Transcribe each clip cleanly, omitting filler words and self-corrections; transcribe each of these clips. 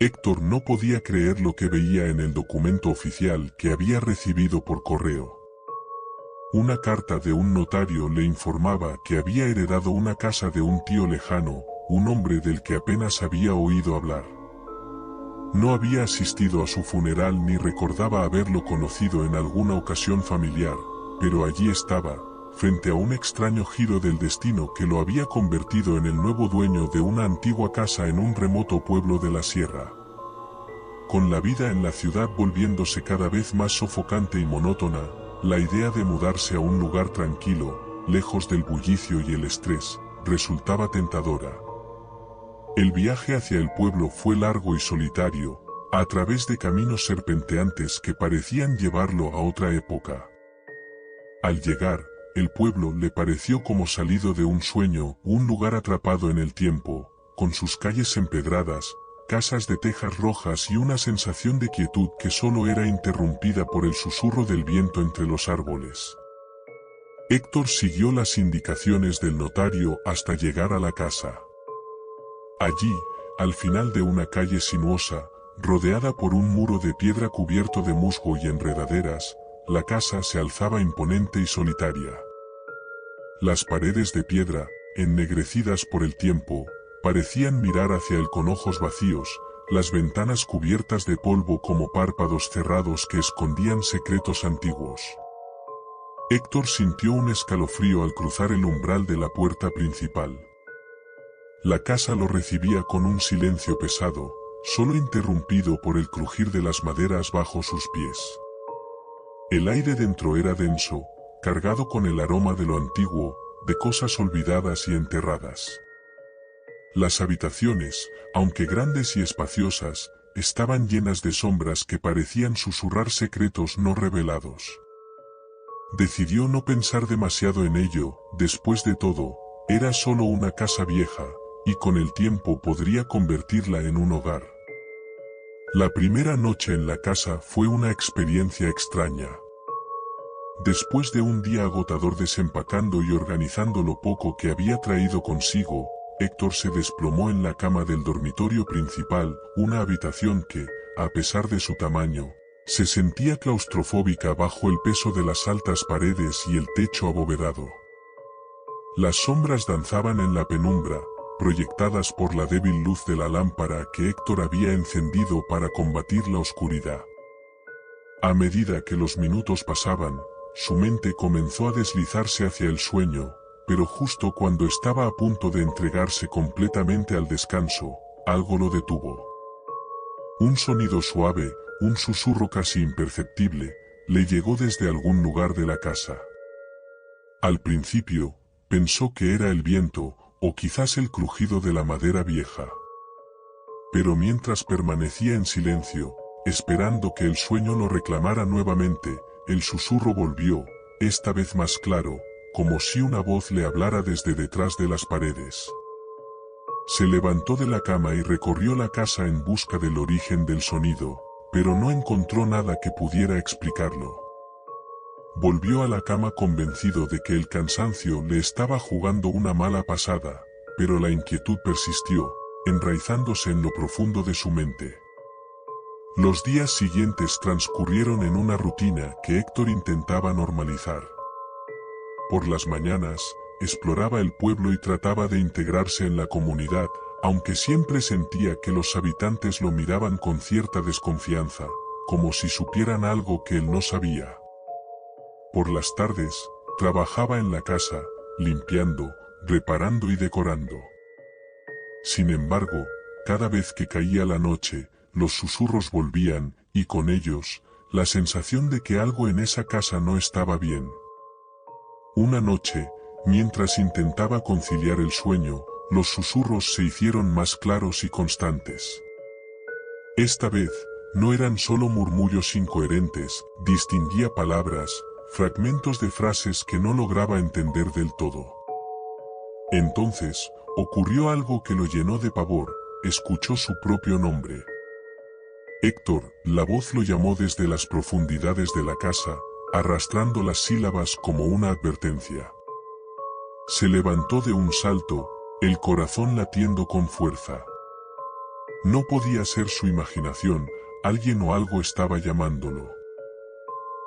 Héctor no podía creer lo que veía en el documento oficial que había recibido por correo. Una carta de un notario le informaba que había heredado una casa de un tío lejano, un hombre del que apenas había oído hablar. No había asistido a su funeral ni recordaba haberlo conocido en alguna ocasión familiar, pero allí estaba, frente a un extraño giro del destino que lo había convertido en el nuevo dueño de una antigua casa en un remoto pueblo de la sierra. Con la vida en la ciudad volviéndose cada vez más sofocante y monótona, la idea de mudarse a un lugar tranquilo, lejos del bullicio y el estrés, resultaba tentadora. El viaje hacia el pueblo fue largo y solitario, a través de caminos serpenteantes que parecían llevarlo a otra época. Al llegar, el pueblo le pareció como salido de un sueño, un lugar atrapado en el tiempo, con sus calles empedradas, casas de tejas rojas y una sensación de quietud que solo era interrumpida por el susurro del viento entre los árboles. Héctor siguió las indicaciones del notario hasta llegar a la casa. Allí, al final de una calle sinuosa, rodeada por un muro de piedra cubierto de musgo y enredaderas, la casa se alzaba imponente y solitaria. Las paredes de piedra, ennegrecidas por el tiempo, parecían mirar hacia él con ojos vacíos, las ventanas cubiertas de polvo como párpados cerrados que escondían secretos antiguos. Héctor sintió un escalofrío al cruzar el umbral de la puerta principal. La casa lo recibía con un silencio pesado, solo interrumpido por el crujir de las maderas bajo sus pies. El aire dentro era denso, cargado con el aroma de lo antiguo, de cosas olvidadas y enterradas. Las habitaciones, aunque grandes y espaciosas, estaban llenas de sombras que parecían susurrar secretos no revelados. Decidió no pensar demasiado en ello, después de todo, era solo una casa vieja, y con el tiempo podría convertirla en un hogar. La primera noche en la casa fue una experiencia extraña. Después de un día agotador desempacando y organizando lo poco que había traído consigo, Héctor se desplomó en la cama del dormitorio principal, una habitación que, a pesar de su tamaño, se sentía claustrofóbica bajo el peso de las altas paredes y el techo abovedado. Las sombras danzaban en la penumbra, proyectadas por la débil luz de la lámpara que Héctor había encendido para combatir la oscuridad. A medida que los minutos pasaban, su mente comenzó a deslizarse hacia el sueño, pero justo cuando estaba a punto de entregarse completamente al descanso, algo lo detuvo. Un sonido suave, un susurro casi imperceptible, le llegó desde algún lugar de la casa. Al principio, pensó que era el viento, o quizás el crujido de la madera vieja. Pero mientras permanecía en silencio, esperando que el sueño lo reclamara nuevamente, el susurro volvió, esta vez más claro, como si una voz le hablara desde detrás de las paredes. Se levantó de la cama y recorrió la casa en busca del origen del sonido, pero no encontró nada que pudiera explicarlo. Volvió a la cama convencido de que el cansancio le estaba jugando una mala pasada, pero la inquietud persistió, enraizándose en lo profundo de su mente. Los días siguientes transcurrieron en una rutina que Héctor intentaba normalizar. Por las mañanas, exploraba el pueblo y trataba de integrarse en la comunidad, aunque siempre sentía que los habitantes lo miraban con cierta desconfianza, como si supieran algo que él no sabía. Por las tardes, trabajaba en la casa, limpiando, reparando y decorando. Sin embargo, cada vez que caía la noche, los susurros volvían, y con ellos, la sensación de que algo en esa casa no estaba bien. Una noche, mientras intentaba conciliar el sueño, los susurros se hicieron más claros y constantes. Esta vez, no eran solo murmullos incoherentes, distinguía palabras, fragmentos de frases que no lograba entender del todo. Entonces, ocurrió algo que lo llenó de pavor, escuchó su propio nombre. Héctor, la voz lo llamó desde las profundidades de la casa, arrastrando las sílabas como una advertencia. Se levantó de un salto, el corazón latiendo con fuerza. No podía ser su imaginación, alguien o algo estaba llamándolo.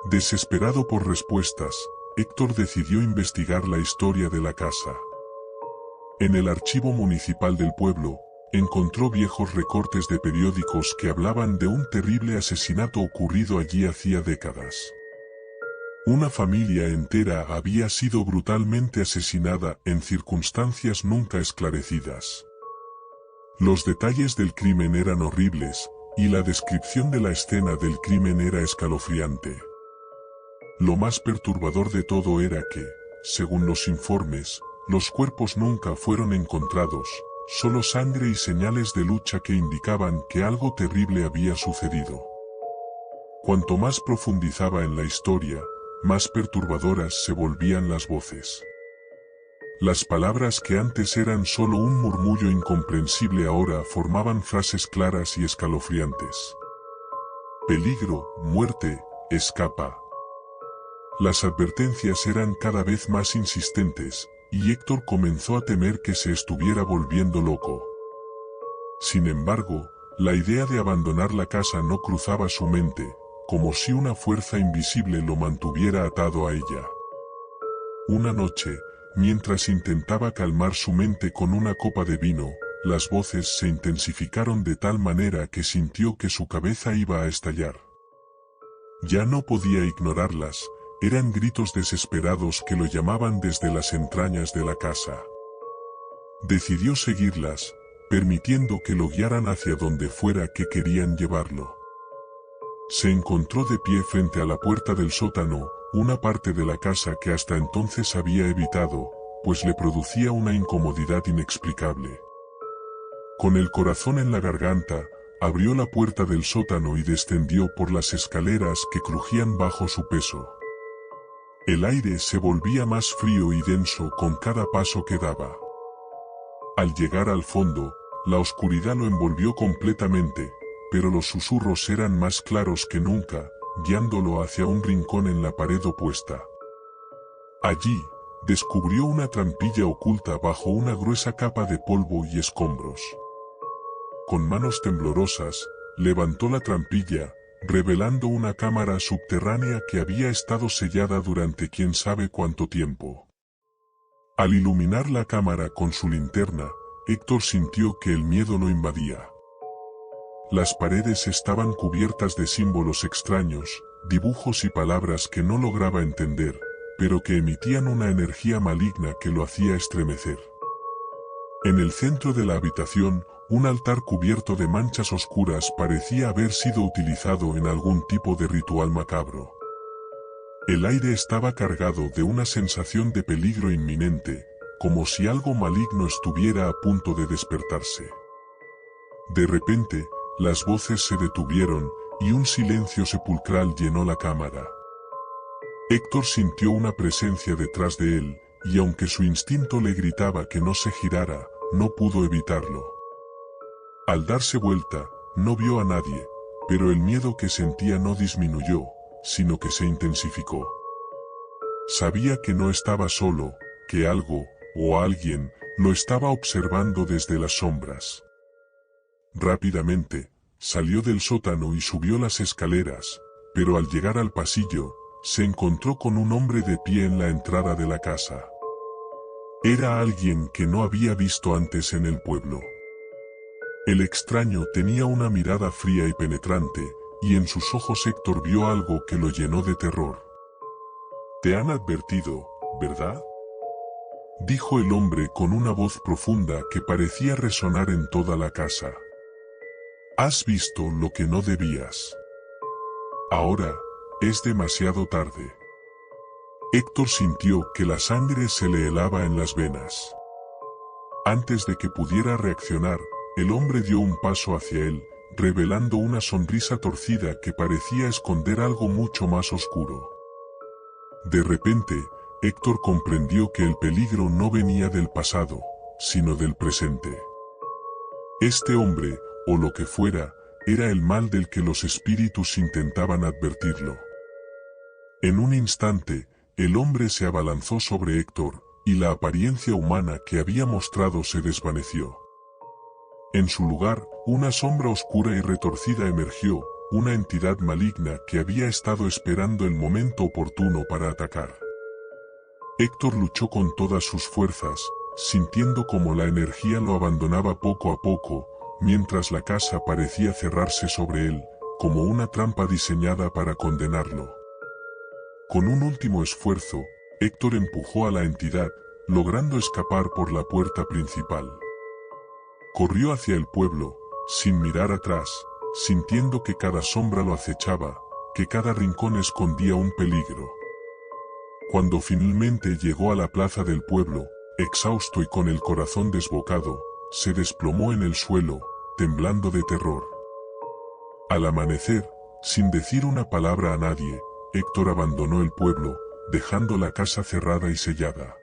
Desesperado por respuestas, Héctor decidió investigar la historia de la casa. En el archivo municipal del pueblo, encontró viejos recortes de periódicos que hablaban de un terrible asesinato ocurrido allí hacía décadas. Una familia entera había sido brutalmente asesinada en circunstancias nunca esclarecidas. Los detalles del crimen eran horribles, y la descripción de la escena del crimen era escalofriante. Lo más perturbador de todo era que, según los informes, los cuerpos nunca fueron encontrados, solo sangre y señales de lucha que indicaban que algo terrible había sucedido. Cuanto más profundizaba en la historia, más perturbadoras se volvían las voces. Las palabras que antes eran solo un murmullo incomprensible ahora formaban frases claras y escalofriantes. Peligro, muerte, escapa. Las advertencias eran cada vez más insistentes, y Héctor comenzó a temer que se estuviera volviendo loco. Sin embargo, la idea de abandonar la casa no cruzaba su mente, como si una fuerza invisible lo mantuviera atado a ella. Una noche, mientras intentaba calmar su mente con una copa de vino, las voces se intensificaron de tal manera que sintió que su cabeza iba a estallar. Ya no podía ignorarlas, eran gritos desesperados que lo llamaban desde las entrañas de la casa. Decidió seguirlas, permitiendo que lo guiaran hacia donde fuera que querían llevarlo. Se encontró de pie frente a la puerta del sótano, una parte de la casa que hasta entonces había evitado, pues le producía una incomodidad inexplicable. Con el corazón en la garganta, abrió la puerta del sótano y descendió por las escaleras que crujían bajo su peso. El aire se volvía más frío y denso con cada paso que daba. Al llegar al fondo, la oscuridad lo envolvió completamente, pero los susurros eran más claros que nunca, guiándolo hacia un rincón en la pared opuesta. Allí, descubrió una trampilla oculta bajo una gruesa capa de polvo y escombros. Con manos temblorosas, levantó la trampilla, revelando una cámara subterránea que había estado sellada durante quién sabe cuánto tiempo. Al iluminar la cámara con su linterna, Héctor sintió que el miedo lo invadía. Las paredes estaban cubiertas de símbolos extraños, dibujos y palabras que no lograba entender, pero que emitían una energía maligna que lo hacía estremecer. En el centro de la habitación, un altar cubierto de manchas oscuras parecía haber sido utilizado en algún tipo de ritual macabro. El aire estaba cargado de una sensación de peligro inminente, como si algo maligno estuviera a punto de despertarse. De repente, las voces se detuvieron, y un silencio sepulcral llenó la cámara. Héctor sintió una presencia detrás de él, y aunque su instinto le gritaba que no se girara, no pudo evitarlo. Al darse vuelta, no vio a nadie, pero el miedo que sentía no disminuyó, sino que se intensificó. Sabía que no estaba solo, que algo, o alguien, lo estaba observando desde las sombras. Rápidamente, salió del sótano y subió las escaleras, pero al llegar al pasillo, se encontró con un hombre de pie en la entrada de la casa. Era alguien que no había visto antes en el pueblo. El extraño tenía una mirada fría y penetrante, y en sus ojos Héctor vio algo que lo llenó de terror. «Te han advertido, ¿verdad?», dijo el hombre con una voz profunda que parecía resonar en toda la casa. «Has visto lo que no debías. Ahora, es demasiado tarde». Héctor sintió que la sangre se le helaba en las venas. Antes de que pudiera reaccionar, el hombre dio un paso hacia él, revelando una sonrisa torcida que parecía esconder algo mucho más oscuro. De repente, Héctor comprendió que el peligro no venía del pasado, sino del presente. Este hombre, o lo que fuera, era el mal del que los espíritus intentaban advertirlo. En un instante, el hombre se abalanzó sobre Héctor, y la apariencia humana que había mostrado se desvaneció. En su lugar, una sombra oscura y retorcida emergió, una entidad maligna que había estado esperando el momento oportuno para atacar. Héctor luchó con todas sus fuerzas, sintiendo como la energía lo abandonaba poco a poco, mientras la casa parecía cerrarse sobre él, como una trampa diseñada para condenarlo. Con un último esfuerzo, Héctor empujó a la entidad, logrando escapar por la puerta principal. Corrió hacia el pueblo, sin mirar atrás, sintiendo que cada sombra lo acechaba, que cada rincón escondía un peligro. Cuando finalmente llegó a la plaza del pueblo, exhausto y con el corazón desbocado, se desplomó en el suelo, temblando de terror. Al amanecer, sin decir una palabra a nadie, Héctor abandonó el pueblo, dejando la casa cerrada y sellada.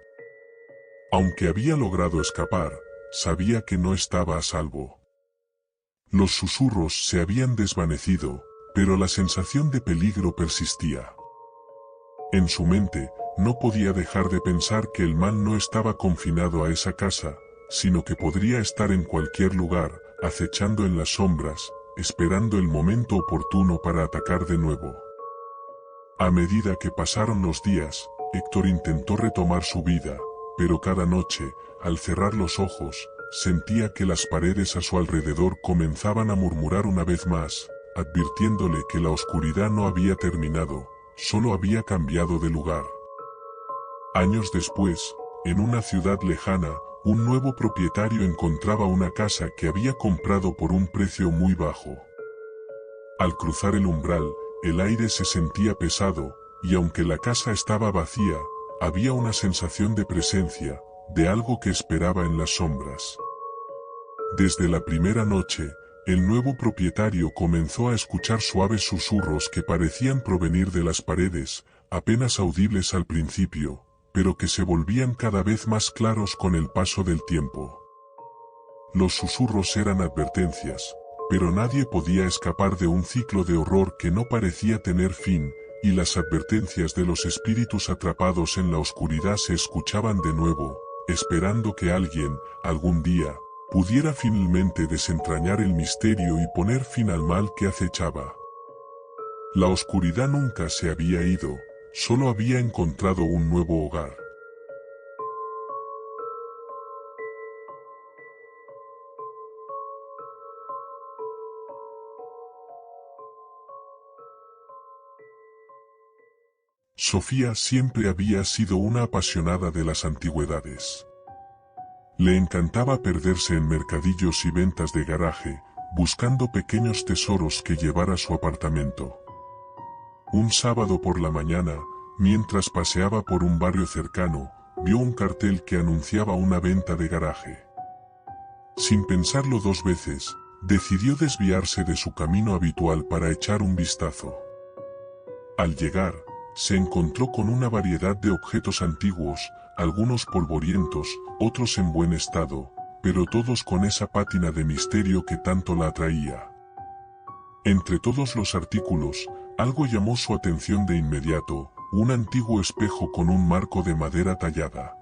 Aunque había logrado escapar, sabía que no estaba a salvo. Los susurros se habían desvanecido, pero la sensación de peligro persistía. En su mente, no podía dejar de pensar que el mal no estaba confinado a esa casa, sino que podría estar en cualquier lugar, acechando en las sombras, esperando el momento oportuno para atacar de nuevo. A medida que pasaron los días, Héctor intentó retomar su vida, pero cada noche, al cerrar los ojos, sentía que las paredes a su alrededor comenzaban a murmurar una vez más, advirtiéndole que la oscuridad no había terminado, solo había cambiado de lugar. Años después, en una ciudad lejana, un nuevo propietario encontraba una casa que había comprado por un precio muy bajo. Al cruzar el umbral, el aire se sentía pesado, y aunque la casa estaba vacía, había una sensación de presencia, de algo que esperaba en las sombras. Desde la primera noche, el nuevo propietario comenzó a escuchar suaves susurros que parecían provenir de las paredes, apenas audibles al principio, pero que se volvían cada vez más claros con el paso del tiempo. Los susurros eran advertencias, pero nadie podía escapar de un ciclo de horror que no parecía tener fin, y las advertencias de los espíritus atrapados en la oscuridad se escuchaban de nuevo, esperando que alguien, algún día, pudiera finalmente desentrañar el misterio y poner fin al mal que acechaba. La oscuridad nunca se había ido, solo había encontrado un nuevo hogar. Sofía siempre había sido una apasionada de las antigüedades. Le encantaba perderse en mercadillos y ventas de garaje, buscando pequeños tesoros que llevar a su apartamento. Un sábado por la mañana, mientras paseaba por un barrio cercano, vio un cartel que anunciaba una venta de garaje. Sin pensarlo dos veces, decidió desviarse de su camino habitual para echar un vistazo. Al llegar, se encontró con una variedad de objetos antiguos, algunos polvorientos, otros en buen estado, pero todos con esa pátina de misterio que tanto la atraía. Entre todos los artículos, algo llamó su atención de inmediato, un antiguo espejo con un marco de madera tallada.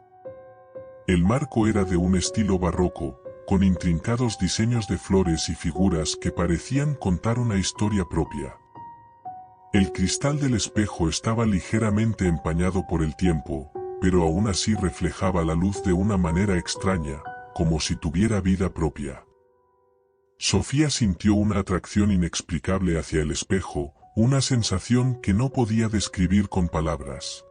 El marco era de un estilo barroco, con intrincados diseños de flores y figuras que parecían contar una historia propia. El cristal del espejo estaba ligeramente empañado por el tiempo, pero aún así reflejaba la luz de una manera extraña, como si tuviera vida propia. Sofía sintió una atracción inexplicable hacia el espejo, una sensación que no podía describir con palabras.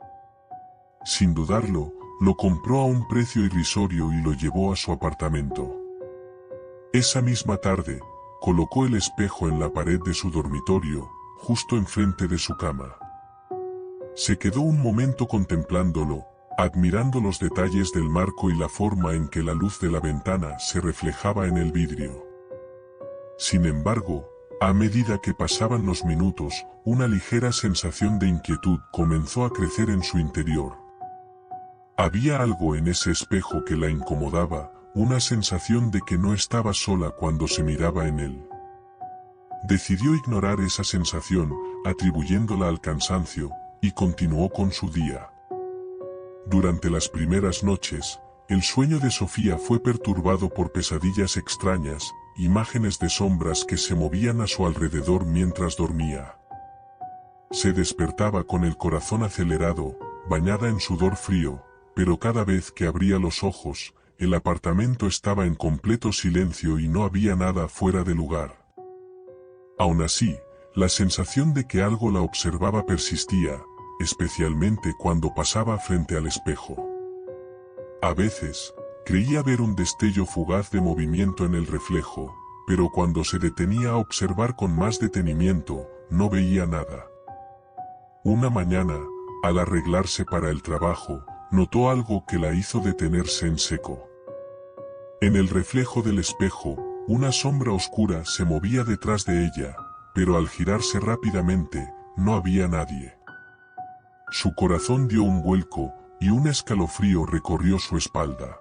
Sin dudarlo, lo compró a un precio irrisorio y lo llevó a su apartamento. Esa misma tarde, colocó el espejo en la pared de su dormitorio, justo enfrente de su cama. Se quedó un momento contemplándolo, admirando los detalles del marco y la forma en que la luz de la ventana se reflejaba en el vidrio. Sin embargo, a medida que pasaban los minutos, una ligera sensación de inquietud comenzó a crecer en su interior. Había algo en ese espejo que la incomodaba, una sensación de que no estaba sola cuando se miraba en él. Decidió ignorar esa sensación, atribuyéndola al cansancio, y continuó con su día. Durante las primeras noches, el sueño de Sofía fue perturbado por pesadillas extrañas, imágenes de sombras que se movían a su alrededor mientras dormía. Se despertaba con el corazón acelerado, bañada en sudor frío, pero cada vez que abría los ojos, el apartamento estaba en completo silencio y no había nada fuera de lugar. Aún así, la sensación de que algo la observaba persistía, especialmente cuando pasaba frente al espejo. A veces, creía ver un destello fugaz de movimiento en el reflejo, pero cuando se detenía a observar con más detenimiento, no veía nada. Una mañana, al arreglarse para el trabajo, notó algo que la hizo detenerse en seco. En el reflejo del espejo, una sombra oscura se movía detrás de ella, pero al girarse rápidamente, no había nadie. Su corazón dio un vuelco, y un escalofrío recorrió su espalda.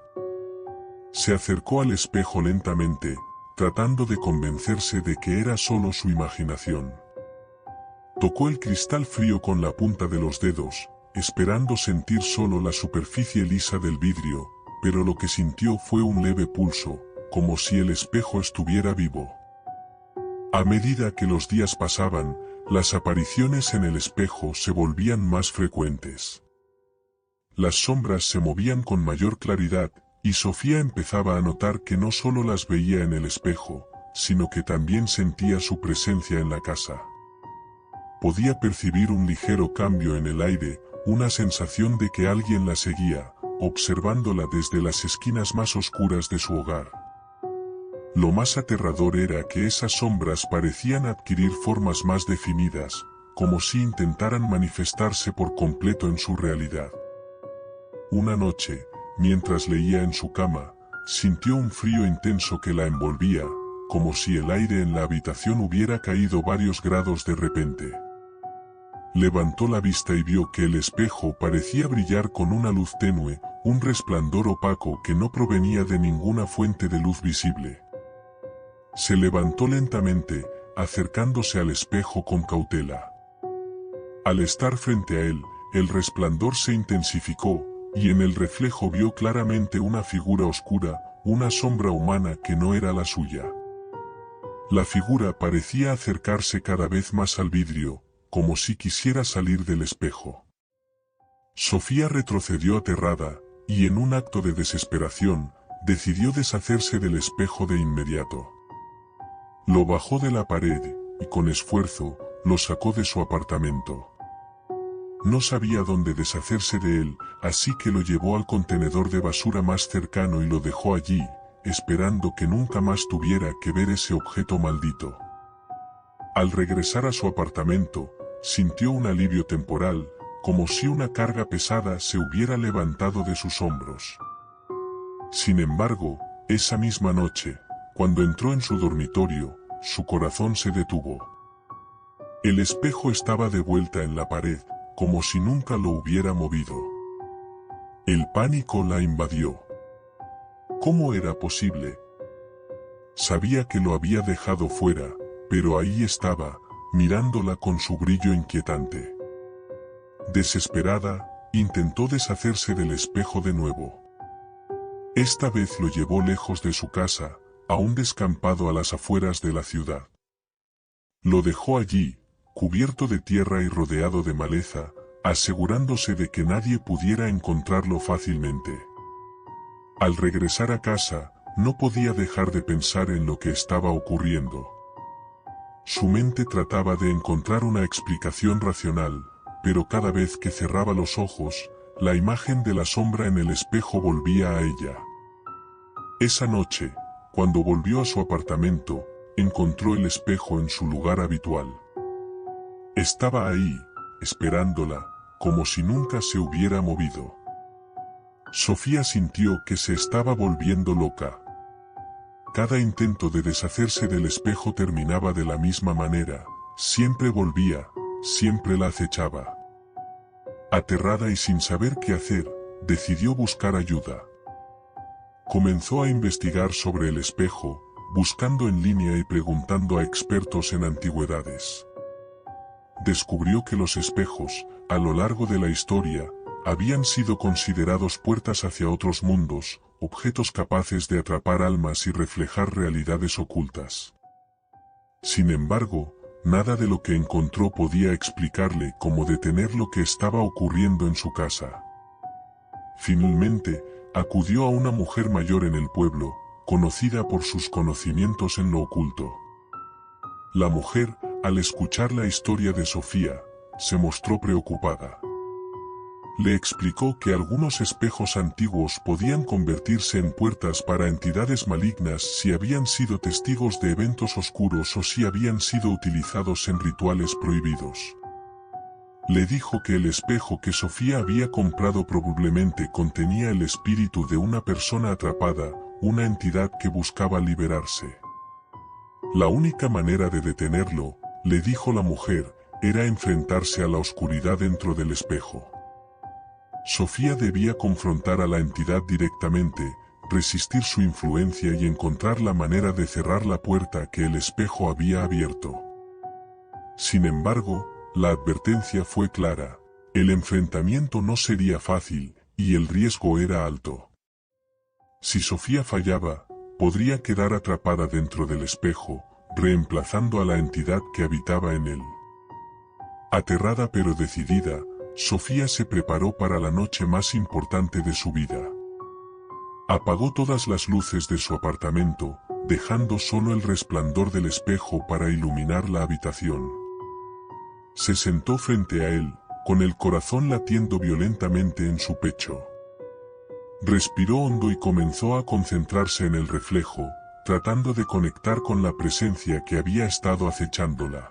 Se acercó al espejo lentamente, tratando de convencerse de que era solo su imaginación. Tocó el cristal frío con la punta de los dedos, esperando sentir solo la superficie lisa del vidrio, pero lo que sintió fue un leve pulso, como si el espejo estuviera vivo. A medida que los días pasaban, las apariciones en el espejo se volvían más frecuentes. Las sombras se movían con mayor claridad, y Sofía empezaba a notar que no solo las veía en el espejo, sino que también sentía su presencia en la casa. Podía percibir un ligero cambio en el aire, una sensación de que alguien la seguía, observándola desde las esquinas más oscuras de su hogar. Lo más aterrador era que esas sombras parecían adquirir formas más definidas, como si intentaran manifestarse por completo en su realidad. Una noche, mientras leía en su cama, sintió un frío intenso que la envolvía, como si el aire en la habitación hubiera caído varios grados de repente. Levantó la vista y vio que el espejo parecía brillar con una luz tenue, un resplandor opaco que no provenía de ninguna fuente de luz visible. Se levantó lentamente, acercándose al espejo con cautela. Al estar frente a él, el resplandor se intensificó, y en el reflejo vio claramente una figura oscura, una sombra humana que no era la suya. La figura parecía acercarse cada vez más al vidrio, como si quisiera salir del espejo. Sofía retrocedió aterrada, y en un acto de desesperación, decidió deshacerse del espejo de inmediato. Lo bajó de la pared, y con esfuerzo, lo sacó de su apartamento. No sabía dónde deshacerse de él, así que lo llevó al contenedor de basura más cercano y lo dejó allí, esperando que nunca más tuviera que ver ese objeto maldito. Al regresar a su apartamento, sintió un alivio temporal, como si una carga pesada se hubiera levantado de sus hombros. Sin embargo, esa misma noche, cuando entró en su dormitorio, su corazón se detuvo. El espejo estaba de vuelta en la pared, como si nunca lo hubiera movido. El pánico la invadió. ¿Cómo era posible? Sabía que lo había dejado fuera, pero ahí estaba, mirándola con su brillo inquietante. Desesperada, intentó deshacerse del espejo de nuevo. Esta vez lo llevó lejos de su casa, a un descampado a las afueras de la ciudad. Lo dejó allí, cubierto de tierra y rodeado de maleza, asegurándose de que nadie pudiera encontrarlo fácilmente. Al regresar a casa, no podía dejar de pensar en lo que estaba ocurriendo. Su mente trataba de encontrar una explicación racional, pero cada vez que cerraba los ojos, la imagen de la sombra en el espejo volvía a ella. Esa noche, cuando volvió a su apartamento, encontró el espejo en su lugar habitual. Estaba ahí, esperándola, como si nunca se hubiera movido. Sofía sintió que se estaba volviendo loca. Cada intento de deshacerse del espejo terminaba de la misma manera, siempre volvía, siempre la acechaba. Aterrada y sin saber qué hacer, decidió buscar ayuda. Comenzó a investigar sobre el espejo, buscando en línea y preguntando a expertos en antigüedades. Descubrió que los espejos, a lo largo de la historia, habían sido considerados puertas hacia otros mundos, objetos capaces de atrapar almas y reflejar realidades ocultas. Sin embargo, nada de lo que encontró podía explicarle cómo detener lo que estaba ocurriendo en su casa. Finalmente, acudió a una mujer mayor en el pueblo, conocida por sus conocimientos en lo oculto. La mujer, al escuchar la historia de Sofía, se mostró preocupada. Le explicó que algunos espejos antiguos podían convertirse en puertas para entidades malignas si habían sido testigos de eventos oscuros o si habían sido utilizados en rituales prohibidos. Le dijo que el espejo que Sofía había comprado probablemente contenía el espíritu de una persona atrapada, una entidad que buscaba liberarse. La única manera de detenerlo, le dijo la mujer, era enfrentarse a la oscuridad dentro del espejo. Sofía debía confrontar a la entidad directamente, resistir su influencia y encontrar la manera de cerrar la puerta que el espejo había abierto. Sin embargo, la advertencia fue clara: el enfrentamiento no sería fácil, y el riesgo era alto. Si Sofía fallaba, podría quedar atrapada dentro del espejo, reemplazando a la entidad que habitaba en él. Aterrada pero decidida, Sofía se preparó para la noche más importante de su vida. Apagó todas las luces de su apartamento, dejando solo el resplandor del espejo para iluminar la habitación. Se sentó frente a él, con el corazón latiendo violentamente en su pecho. Respiró hondo y comenzó a concentrarse en el reflejo, tratando de conectar con la presencia que había estado acechándola.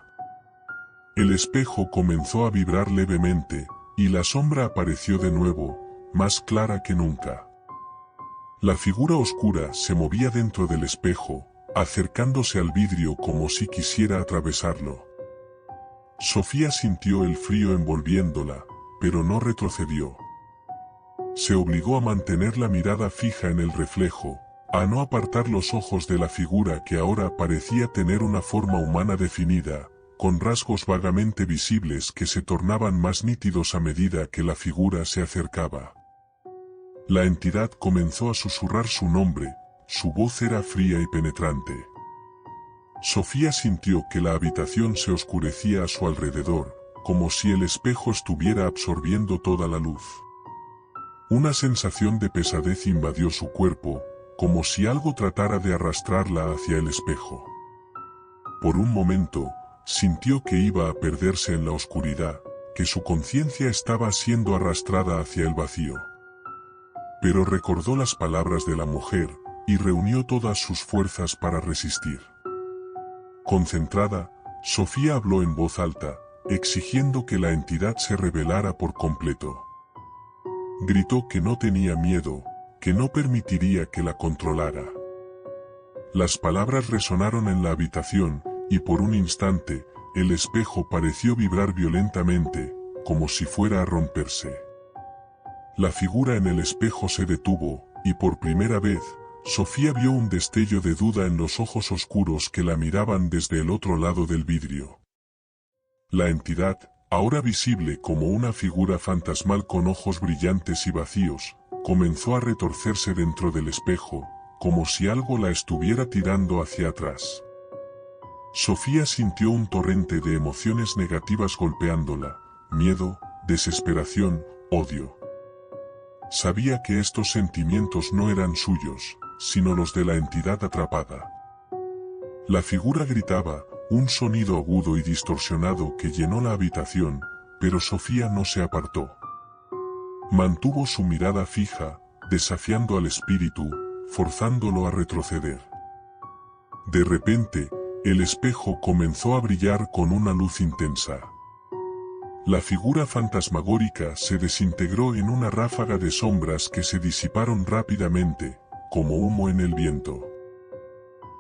El espejo comenzó a vibrar levemente, y la sombra apareció de nuevo, más clara que nunca. La figura oscura se movía dentro del espejo, acercándose al vidrio como si quisiera atravesarlo. Sofía sintió el frío envolviéndola, pero no retrocedió. Se obligó a mantener la mirada fija en el reflejo, a no apartar los ojos de la figura que ahora parecía tener una forma humana definida, con rasgos vagamente visibles que se tornaban más nítidos a medida que la figura se acercaba. La entidad comenzó a susurrar su nombre, su voz era fría y penetrante. Sofía sintió que la habitación se oscurecía a su alrededor, como si el espejo estuviera absorbiendo toda la luz. Una sensación de pesadez invadió su cuerpo, como si algo tratara de arrastrarla hacia el espejo. Por un momento, sintió que iba a perderse en la oscuridad, que su conciencia estaba siendo arrastrada hacia el vacío. Pero recordó las palabras de la mujer, y reunió todas sus fuerzas para resistir. Concentrada, Sofía habló en voz alta, exigiendo que la entidad se revelara por completo. Gritó que no tenía miedo, que no permitiría que la controlara. Las palabras resonaron en la habitación, y por un instante, el espejo pareció vibrar violentamente, como si fuera a romperse. La figura en el espejo se detuvo, y por primera vez, Sofía vio un destello de duda en los ojos oscuros que la miraban desde el otro lado del vidrio. La entidad, ahora visible como una figura fantasmal con ojos brillantes y vacíos, comenzó a retorcerse dentro del espejo, como si algo la estuviera tirando hacia atrás. Sofía sintió un torrente de emociones negativas golpeándola: miedo, desesperación, odio. Sabía que estos sentimientos no eran suyos, sino los de la entidad atrapada. La figura gritaba, un sonido agudo y distorsionado que llenó la habitación, pero Sofía no se apartó. Mantuvo su mirada fija, desafiando al espíritu, forzándolo a retroceder. De repente, el espejo comenzó a brillar con una luz intensa. La figura fantasmagórica se desintegró en una ráfaga de sombras que se disiparon rápidamente, como humo en el viento.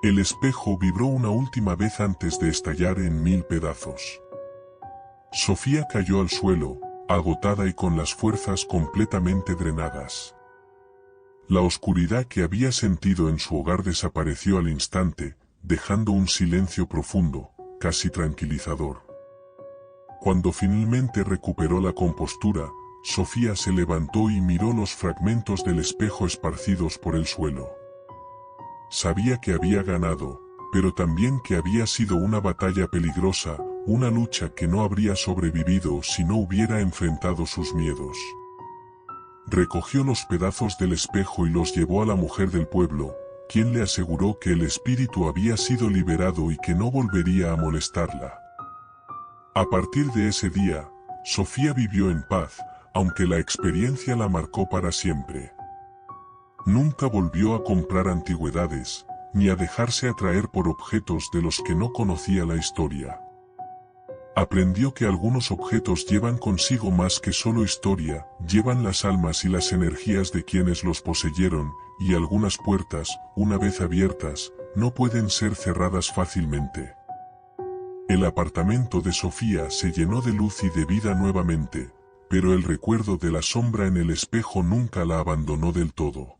El espejo vibró una última vez antes de estallar en 1000 pedazos. Sofía cayó al suelo, agotada y con las fuerzas completamente drenadas. La oscuridad que había sentido en su hogar desapareció al instante, dejando un silencio profundo, casi tranquilizador. Cuando finalmente recuperó la compostura, Sofía se levantó y miró los fragmentos del espejo esparcidos por el suelo. Sabía que había ganado, pero también que había sido una batalla peligrosa, una lucha que no habría sobrevivido si no hubiera enfrentado sus miedos. Recogió los pedazos del espejo y los llevó a la mujer del pueblo, quien le aseguró que el espíritu había sido liberado y que no volvería a molestarla. A partir de ese día, Sofía vivió en paz, aunque la experiencia la marcó para siempre. Nunca volvió a comprar antigüedades, ni a dejarse atraer por objetos de los que no conocía la historia. Aprendió que algunos objetos llevan consigo más que solo historia, llevan las almas y las energías de quienes los poseyeron, y algunas puertas, una vez abiertas, no pueden ser cerradas fácilmente. El apartamento de Sofía se llenó de luz y de vida nuevamente, pero el recuerdo de la sombra en el espejo nunca la abandonó del todo.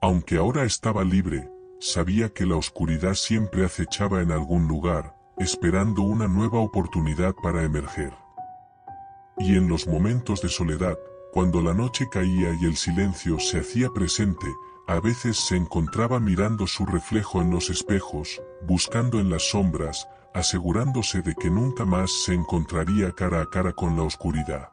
Aunque ahora estaba libre, sabía que la oscuridad siempre acechaba en algún lugar, esperando una nueva oportunidad para emerger. Y en los momentos de soledad, cuando la noche caía y el silencio se hacía presente, a veces se encontraba mirando su reflejo en los espejos, buscando en las sombras, asegurándose de que nunca más se encontraría cara a cara con la oscuridad.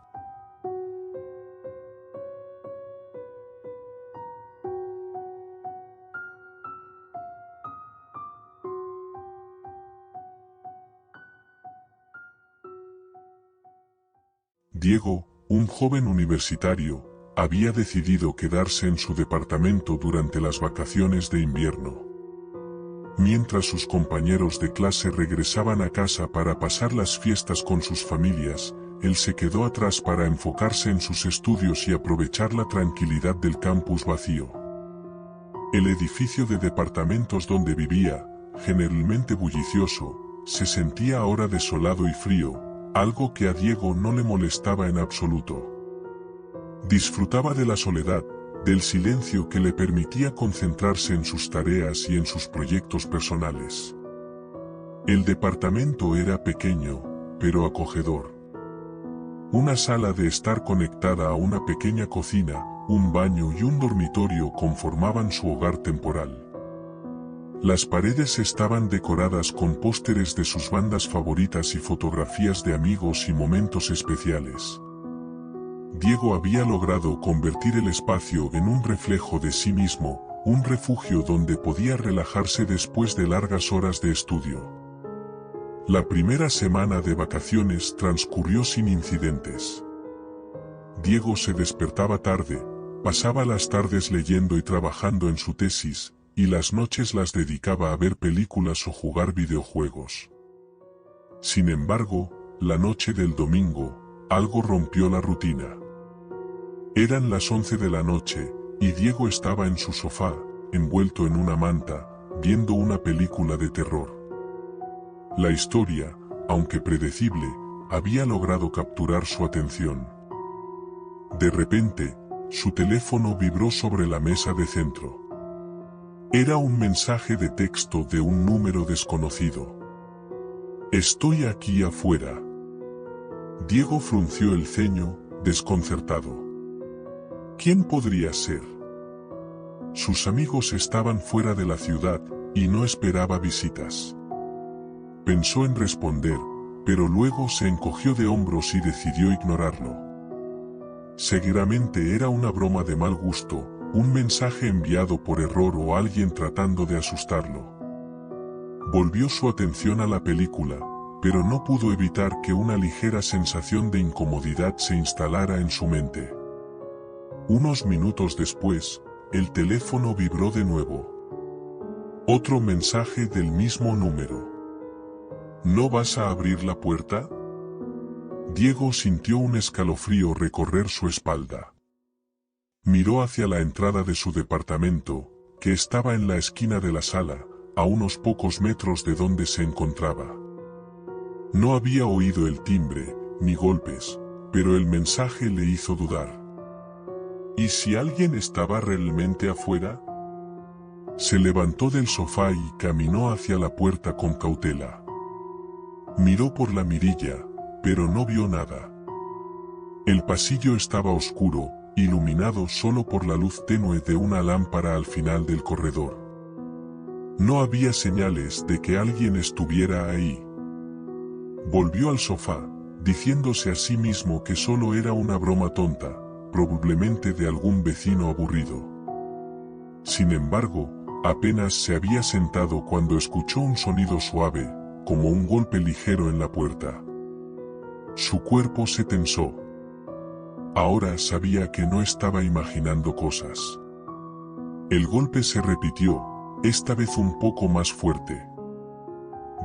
Diego, un joven universitario, había decidido quedarse en su departamento durante las vacaciones de invierno. Mientras sus compañeros de clase regresaban a casa para pasar las fiestas con sus familias, él se quedó atrás para enfocarse en sus estudios y aprovechar la tranquilidad del campus vacío. El edificio de departamentos donde vivía, generalmente bullicioso, se sentía ahora desolado y frío, algo que a Diego no le molestaba en absoluto. Disfrutaba de la soledad, del silencio que le permitía concentrarse en sus tareas y en sus proyectos personales. El departamento era pequeño, pero acogedor. Una sala de estar conectada a una pequeña cocina, un baño y un dormitorio conformaban su hogar temporal. Las paredes estaban decoradas con pósteres de sus bandas favoritas y fotografías de amigos y momentos especiales. Diego había logrado convertir el espacio en un reflejo de sí mismo, un refugio donde podía relajarse después de largas horas de estudio. La primera semana de vacaciones transcurrió sin incidentes. Diego se despertaba tarde, pasaba las tardes leyendo y trabajando en su tesis, y las noches las dedicaba a ver películas o jugar videojuegos. Sin embargo, la noche del domingo, algo rompió la rutina. Eran las 11 de la noche, y Diego estaba en su sofá, envuelto en una manta, viendo una película de terror. La historia, aunque predecible, había logrado capturar su atención. De repente, su teléfono vibró sobre la mesa de centro. Era un mensaje de texto de un número desconocido. «Estoy aquí afuera». Diego frunció el ceño, desconcertado. ¿Quién podría ser? Sus amigos estaban fuera de la ciudad, y no esperaba visitas. Pensó en responder, pero luego se encogió de hombros y decidió ignorarlo. Seguramente era una broma de mal gusto, un mensaje enviado por error o alguien tratando de asustarlo. Volvió su atención a la película, pero no pudo evitar que una ligera sensación de incomodidad se instalara en su mente. Unos minutos después, el teléfono vibró de nuevo. Otro mensaje del mismo número. ¿No vas a abrir la puerta? Diego sintió un escalofrío recorrer su espalda. Miró hacia la entrada de su departamento, que estaba en la esquina de la sala, a unos pocos metros de donde se encontraba. No había oído el timbre, ni golpes, pero el mensaje le hizo dudar. ¿Y si alguien estaba realmente afuera? Se levantó del sofá y caminó hacia la puerta con cautela. Miró por la mirilla, pero no vio nada. El pasillo estaba oscuro, iluminado solo por la luz tenue de una lámpara al final del corredor. No había señales de que alguien estuviera ahí. Volvió al sofá, diciéndose a sí mismo que solo era una broma tonta, probablemente de algún vecino aburrido. Sin embargo, apenas se había sentado cuando escuchó un sonido suave, como un golpe ligero en la puerta. Su cuerpo se tensó. Ahora sabía que no estaba imaginando cosas. El golpe se repitió, esta vez un poco más fuerte.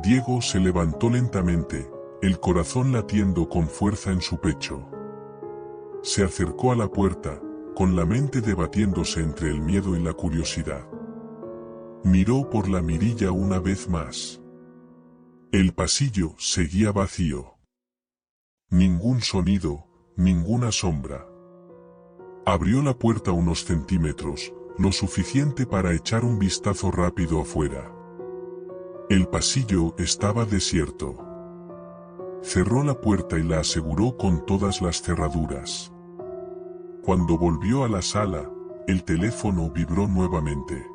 Diego se levantó lentamente, el corazón latiendo con fuerza en su pecho. Se acercó a la puerta, con la mente debatiéndose entre el miedo y la curiosidad. Miró por la mirilla una vez más. El pasillo seguía vacío. Ningún sonido, ninguna sombra. Abrió la puerta unos centímetros, lo suficiente para echar un vistazo rápido afuera. El pasillo estaba desierto. Cerró la puerta y la aseguró con todas las cerraduras. Cuando volvió a la sala, el teléfono vibró nuevamente.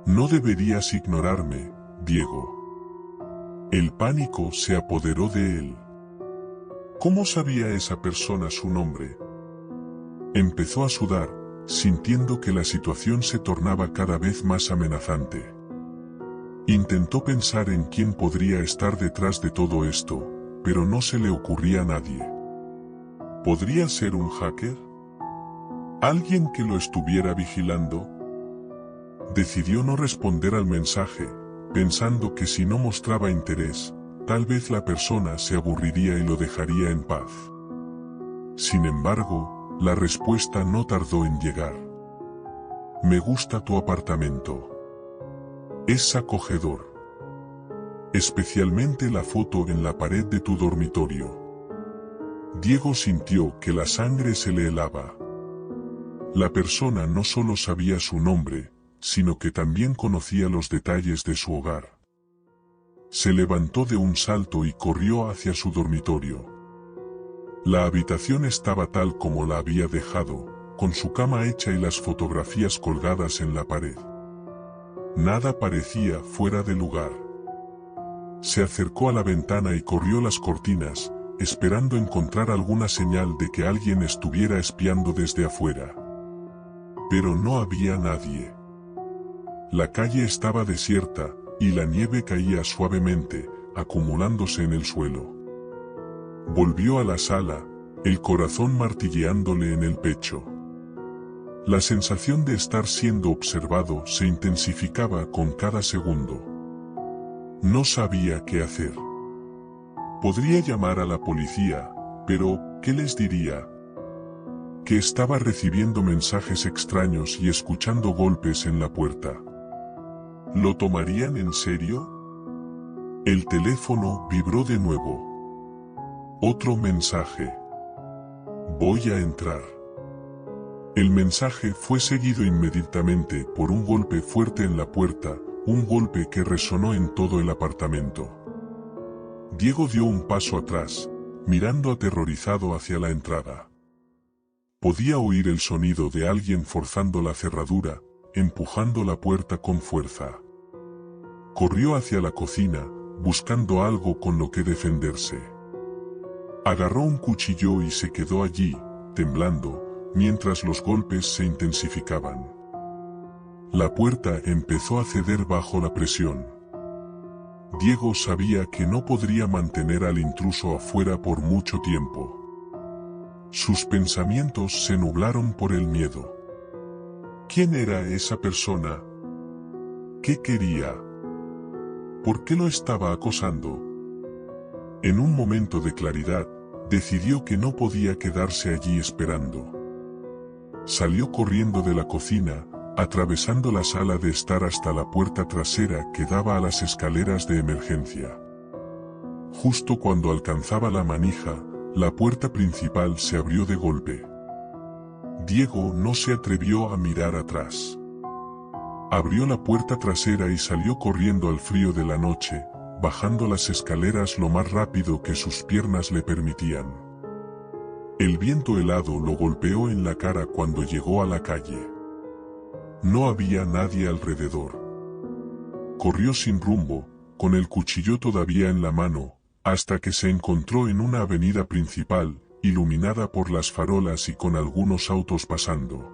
No deberías ignorarme, Diego. El pánico se apoderó de él. ¿Cómo sabía esa persona su nombre? Empezó a sudar, sintiendo que la situación se tornaba cada vez más amenazante. Intentó pensar en quién podría estar detrás de todo esto, pero no se le ocurría a nadie. ¿Podría ser un hacker? ¿Alguien que lo estuviera vigilando? Decidió no responder al mensaje, pensando que si no mostraba interés, tal vez la persona se aburriría y lo dejaría en paz. Sin embargo, la respuesta no tardó en llegar. Me gusta tu apartamento. Es acogedor. Especialmente la foto en la pared de tu dormitorio. Diego sintió que la sangre se le helaba. La persona no solo sabía su nombre, sino que también conocía los detalles de su hogar. Se levantó de un salto y corrió hacia su dormitorio. La habitación estaba tal como la había dejado, con su cama hecha y las fotografías colgadas en la pared. Nada parecía fuera de lugar. Se acercó a la ventana y corrió las cortinas, esperando encontrar alguna señal de que alguien estuviera espiando desde afuera. Pero no había nadie. La calle estaba desierta, y la nieve caía suavemente, acumulándose en el suelo. Volvió a la sala, el corazón martilleándole en el pecho. La sensación de estar siendo observado se intensificaba con cada segundo. No sabía qué hacer. Podría llamar a la policía, pero ¿qué les diría? Que estaba recibiendo mensajes extraños y escuchando golpes en la puerta. ¿Lo tomarían en serio? El teléfono vibró de nuevo. Otro mensaje. Voy a entrar. El mensaje fue seguido inmediatamente por un golpe fuerte en la puerta, un golpe que resonó en todo el apartamento. Diego dio un paso atrás, mirando aterrorizado hacia la entrada. Podía oír el sonido de alguien forzando la cerradura, empujando la puerta con fuerza. Corrió hacia la cocina, buscando algo con lo que defenderse. Agarró un cuchillo y se quedó allí, temblando, mientras los golpes se intensificaban. La puerta empezó a ceder bajo la presión. Diego sabía que no podría mantener al intruso afuera por mucho tiempo. Sus pensamientos se nublaron por el miedo. ¿Quién era esa persona? ¿Qué quería? ¿Por qué lo estaba acosando? En un momento de claridad, decidió que no podía quedarse allí esperando. Salió corriendo de la cocina, atravesando la sala de estar hasta la puerta trasera que daba a las escaleras de emergencia. Justo cuando alcanzaba la manija, la puerta principal se abrió de golpe. Diego no se atrevió a mirar atrás. Abrió la puerta trasera y salió corriendo al frío de la noche, bajando las escaleras lo más rápido que sus piernas le permitían. El viento helado lo golpeó en la cara cuando llegó a la calle. No había nadie alrededor. Corrió sin rumbo, con el cuchillo todavía en la mano, hasta que se encontró en una avenida principal, iluminada por las farolas y con algunos autos pasando.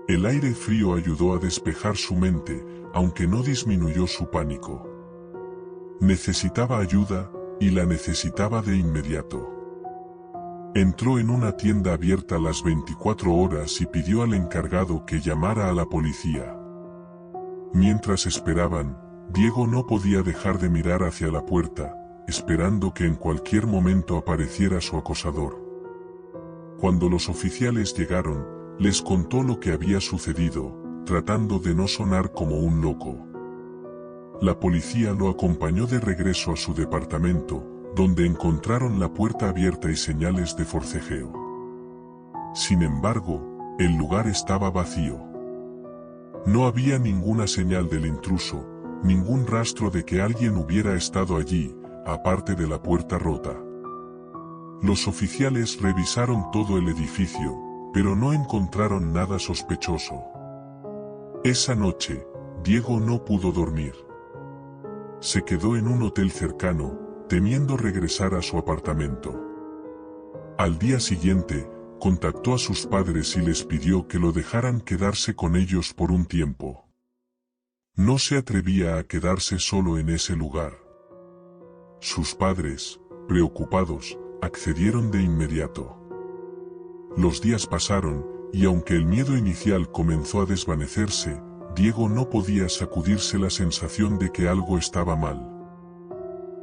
El aire frío ayudó a despejar su mente, aunque no disminuyó su pánico. Necesitaba ayuda, y la necesitaba de inmediato. Entró en una tienda abierta las 24 horas y pidió al encargado que llamara a la policía. Mientras esperaban, Diego no podía dejar de mirar hacia la puerta, esperando que en cualquier momento apareciera su acosador. Cuando los oficiales llegaron, les contó lo que había sucedido, tratando de no sonar como un loco. La policía lo acompañó de regreso a su departamento, donde encontraron la puerta abierta y señales de forcejeo. Sin embargo, el lugar estaba vacío. No había ninguna señal del intruso, ningún rastro de que alguien hubiera estado allí, aparte de la puerta rota. Los oficiales revisaron todo el edificio, pero no encontraron nada sospechoso. Esa noche, Diego no pudo dormir. Se quedó en un hotel cercano, temiendo regresar a su apartamento. Al día siguiente, contactó a sus padres y les pidió que lo dejaran quedarse con ellos por un tiempo. No se atrevía a quedarse solo en ese lugar. Sus padres, preocupados, accedieron de inmediato. Los días pasaron, y aunque el miedo inicial comenzó a desvanecerse, Diego no podía sacudirse la sensación de que algo estaba mal.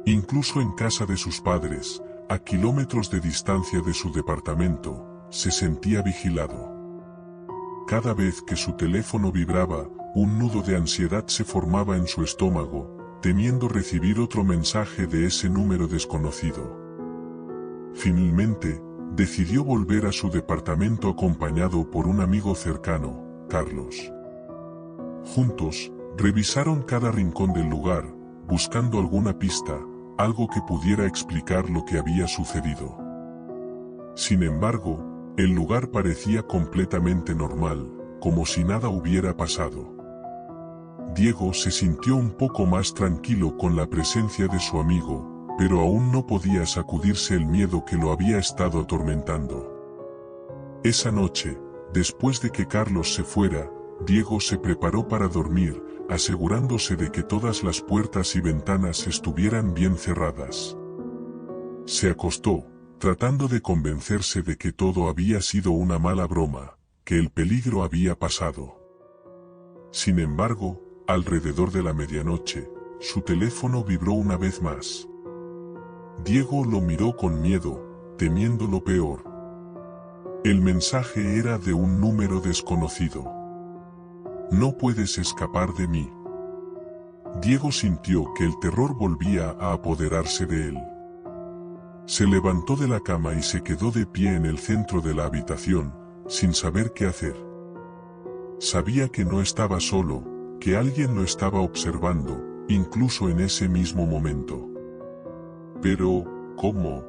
Incluso en casa de sus padres, a kilómetros de distancia de su departamento, se sentía vigilado. Cada vez que su teléfono vibraba, un nudo de ansiedad se formaba en su estómago, temiendo recibir otro mensaje de ese número desconocido. Finalmente, decidió volver a su departamento acompañado por un amigo cercano, Carlos. Juntos, revisaron cada rincón del lugar, buscando alguna pista, algo que pudiera explicar lo que había sucedido. Sin embargo, el lugar parecía completamente normal, como si nada hubiera pasado. Diego se sintió un poco más tranquilo con la presencia de su amigo, pero aún no podía sacudirse el miedo que lo había estado atormentando. Esa noche, después de que Carlos se fuera, Diego se preparó para dormir, asegurándose de que todas las puertas y ventanas estuvieran bien cerradas. Se acostó, tratando de convencerse de que todo había sido una mala broma, que el peligro había pasado. Sin embargo, alrededor de la medianoche, su teléfono vibró una vez más. Diego lo miró con miedo, temiendo lo peor. El mensaje era de un número desconocido. No puedes escapar de mí. Diego sintió que el terror volvía a apoderarse de él. Se levantó de la cama y se quedó de pie en el centro de la habitación, sin saber qué hacer. Sabía que no estaba solo, que alguien lo estaba observando, incluso en ese mismo momento. Pero, ¿cómo?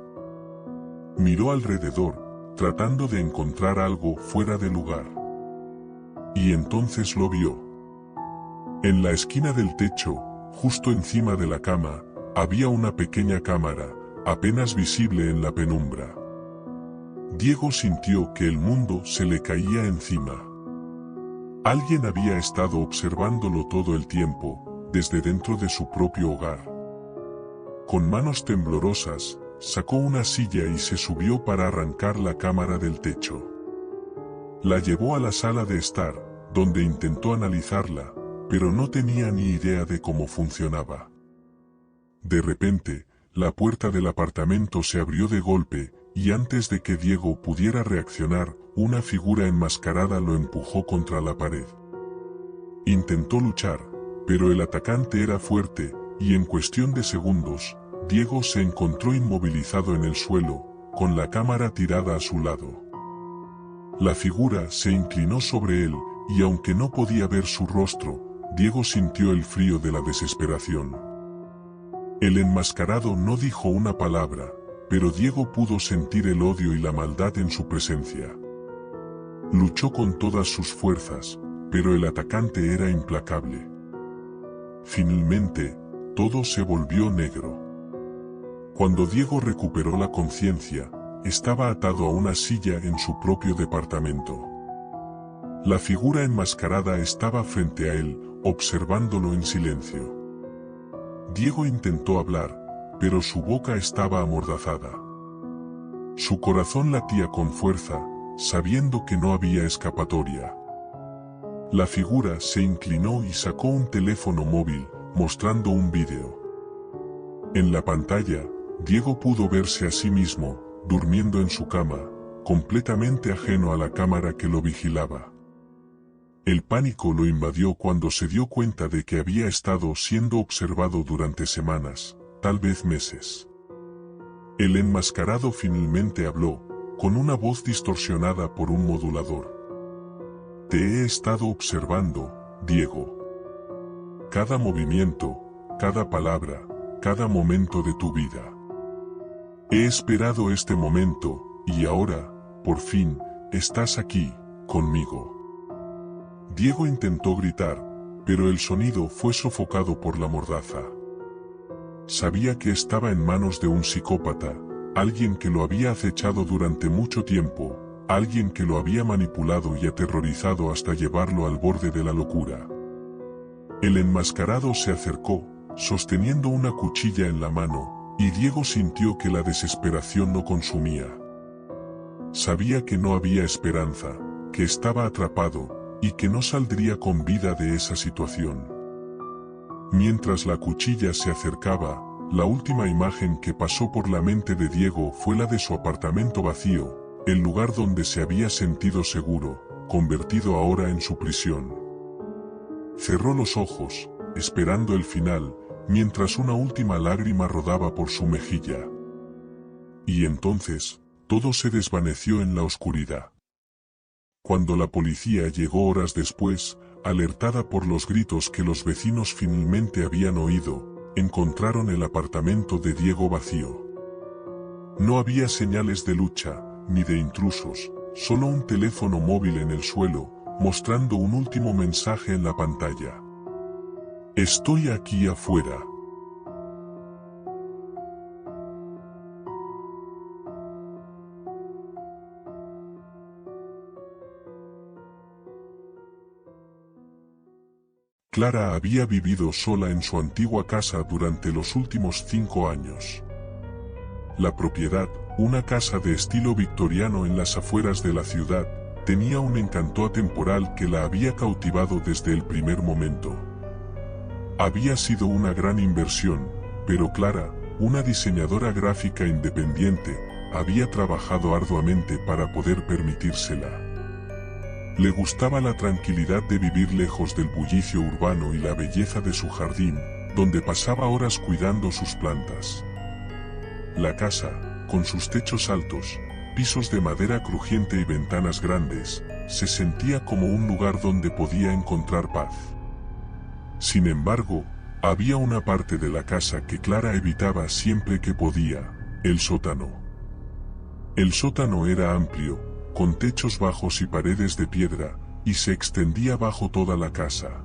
Miró alrededor, tratando de encontrar algo fuera de lugar. Y entonces lo vio. En la esquina del techo, justo encima de la cama, había una pequeña cámara, apenas visible en la penumbra. Diego sintió que el mundo se le caía encima. Alguien había estado observándolo todo el tiempo, desde dentro de su propio hogar. Con manos temblorosas, sacó una silla y se subió para arrancar la cámara del techo. La llevó a la sala de estar, donde intentó analizarla, pero no tenía ni idea de cómo funcionaba. De repente, la puerta del apartamento se abrió de golpe, y antes de que Diego pudiera reaccionar, una figura enmascarada lo empujó contra la pared. Intentó luchar, pero el atacante era fuerte, y en cuestión de segundos, Diego se encontró inmovilizado en el suelo, con la cámara tirada a su lado. La figura se inclinó sobre él, y aunque no podía ver su rostro, Diego sintió el frío de la desesperación. El enmascarado no dijo una palabra, pero Diego pudo sentir el odio y la maldad en su presencia. Luchó con todas sus fuerzas, pero el atacante era implacable. Finalmente, todo se volvió negro. Cuando Diego recuperó la conciencia, estaba atado a una silla en su propio departamento. La figura enmascarada estaba frente a él, observándolo en silencio. Diego intentó hablar, pero su boca estaba amordazada. Su corazón latía con fuerza, sabiendo que no había escapatoria. La figura se inclinó y sacó un teléfono móvil, mostrando un vídeo. En la pantalla, Diego pudo verse a sí mismo, durmiendo en su cama, completamente ajeno a la cámara que lo vigilaba. El pánico lo invadió cuando se dio cuenta de que había estado siendo observado durante semanas, tal vez meses. El enmascarado finalmente habló, con una voz distorsionada por un modulador. Te he estado observando, Diego. Cada movimiento, cada palabra, cada momento de tu vida. He esperado este momento, y ahora, por fin, estás aquí, conmigo. Diego intentó gritar, pero el sonido fue sofocado por la mordaza. Sabía que estaba en manos de un psicópata, alguien que lo había acechado durante mucho tiempo, alguien que lo había manipulado y aterrorizado hasta llevarlo al borde de la locura. El enmascarado se acercó, sosteniendo una cuchilla en la mano, y Diego sintió que la desesperación lo consumía. Sabía que no había esperanza, que estaba atrapado, y que no saldría con vida de esa situación. Mientras la cuchilla se acercaba, la última imagen que pasó por la mente de Diego fue la de su apartamento vacío, el lugar donde se había sentido seguro, convertido ahora en su prisión. Cerró los ojos, esperando el final, mientras una última lágrima rodaba por su mejilla. Y entonces, todo se desvaneció en la oscuridad. Cuando la policía llegó horas después, alertada por los gritos que los vecinos finalmente habían oído, encontraron el apartamento de Diego vacío. No había señales de lucha, ni de intrusos, solo un teléfono móvil en el suelo, mostrando un último mensaje en la pantalla. Estoy aquí afuera. Clara había vivido sola en su antigua casa durante los últimos 5 años. La propiedad, una casa de estilo victoriano en las afueras de la ciudad, tenía un encanto atemporal que la había cautivado desde el primer momento. Había sido una gran inversión, pero Clara, una diseñadora gráfica independiente, había trabajado arduamente para poder permitírsela. Le gustaba la tranquilidad de vivir lejos del bullicio urbano y la belleza de su jardín, donde pasaba horas cuidando sus plantas. La casa, con sus techos altos, pisos de madera crujiente y ventanas grandes, se sentía como un lugar donde podía encontrar paz. Sin embargo, había una parte de la casa que Clara evitaba siempre que podía: el sótano. El sótano era amplio, con techos bajos y paredes de piedra, y se extendía bajo toda la casa.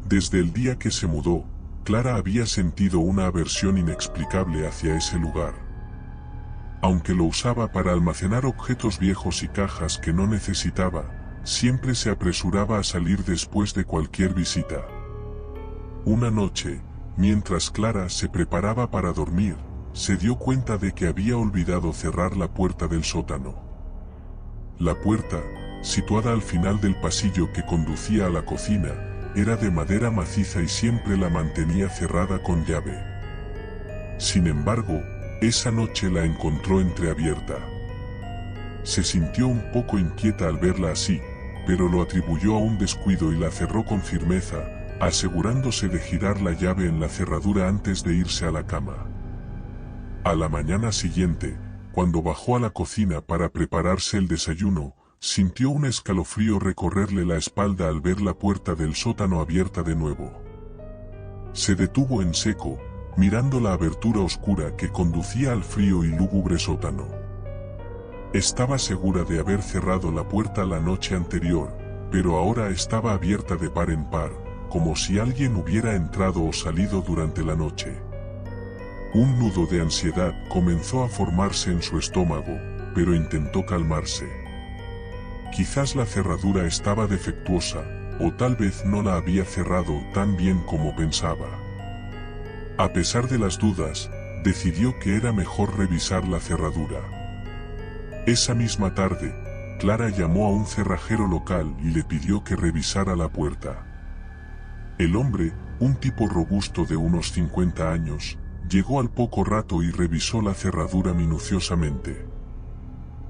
Desde el día que se mudó, Clara había sentido una aversión inexplicable hacia ese lugar. Aunque lo usaba para almacenar objetos viejos y cajas que no necesitaba, siempre se apresuraba a salir después de cualquier visita. Una noche, mientras Clara se preparaba para dormir, se dio cuenta de que había olvidado cerrar la puerta del sótano. La puerta, situada al final del pasillo que conducía a la cocina, era de madera maciza y siempre la mantenía cerrada con llave. Sin embargo, esa noche la encontró entreabierta. Se sintió un poco inquieta al verla así, pero lo atribuyó a un descuido y la cerró con firmeza, asegurándose de girar la llave en la cerradura antes de irse a la cama. A la mañana siguiente, cuando bajó a la cocina para prepararse el desayuno, sintió un escalofrío recorrerle la espalda al ver la puerta del sótano abierta de nuevo. Se detuvo en seco, mirando la abertura oscura que conducía al frío y lúgubre sótano. Estaba segura de haber cerrado la puerta la noche anterior, pero ahora estaba abierta de par en par, como si alguien hubiera entrado o salido durante la noche. Un nudo de ansiedad comenzó a formarse en su estómago, pero intentó calmarse. Quizás la cerradura estaba defectuosa, o tal vez no la había cerrado tan bien como pensaba. A pesar de las dudas, decidió que era mejor revisar la cerradura. Esa misma tarde, Clara llamó a un cerrajero local y le pidió que revisara la puerta. El hombre, un tipo robusto de unos 50 años, llegó al poco rato y revisó la cerradura minuciosamente.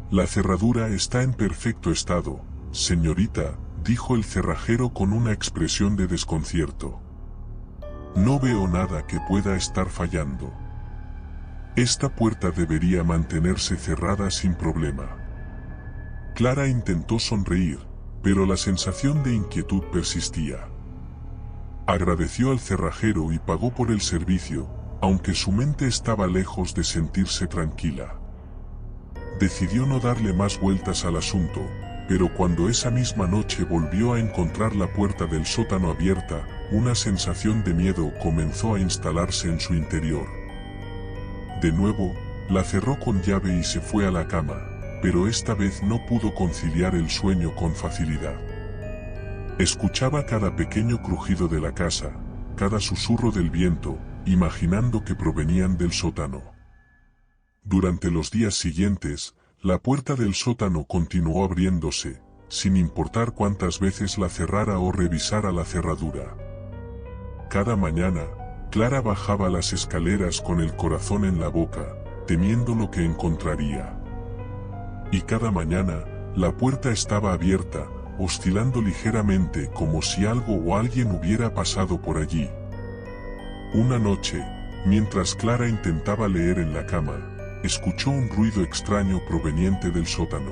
«La cerradura está en perfecto estado, señorita», dijo el cerrajero con una expresión de desconcierto. «No veo nada que pueda estar fallando. Esta puerta debería mantenerse cerrada sin problema». Clara intentó sonreír, pero la sensación de inquietud persistía. Agradeció al cerrajero y pagó por el servicio, aunque su mente estaba lejos de sentirse tranquila. Decidió no darle más vueltas al asunto, pero cuando esa misma noche volvió a encontrar la puerta del sótano abierta, una sensación de miedo comenzó a instalarse en su interior. De nuevo, la cerró con llave y se fue a la cama, pero esta vez no pudo conciliar el sueño con facilidad. Escuchaba cada pequeño crujido de la casa, cada susurro del viento, imaginando que provenían del sótano. Durante los días siguientes, la puerta del sótano continuó abriéndose, sin importar cuántas veces la cerrara o revisara la cerradura. Cada mañana, Clara bajaba las escaleras con el corazón en la boca, temiendo lo que encontraría. Y cada mañana, la puerta estaba abierta, oscilando ligeramente como si algo o alguien hubiera pasado por allí. Una noche, mientras Clara intentaba leer en la cama, escuchó un ruido extraño proveniente del sótano.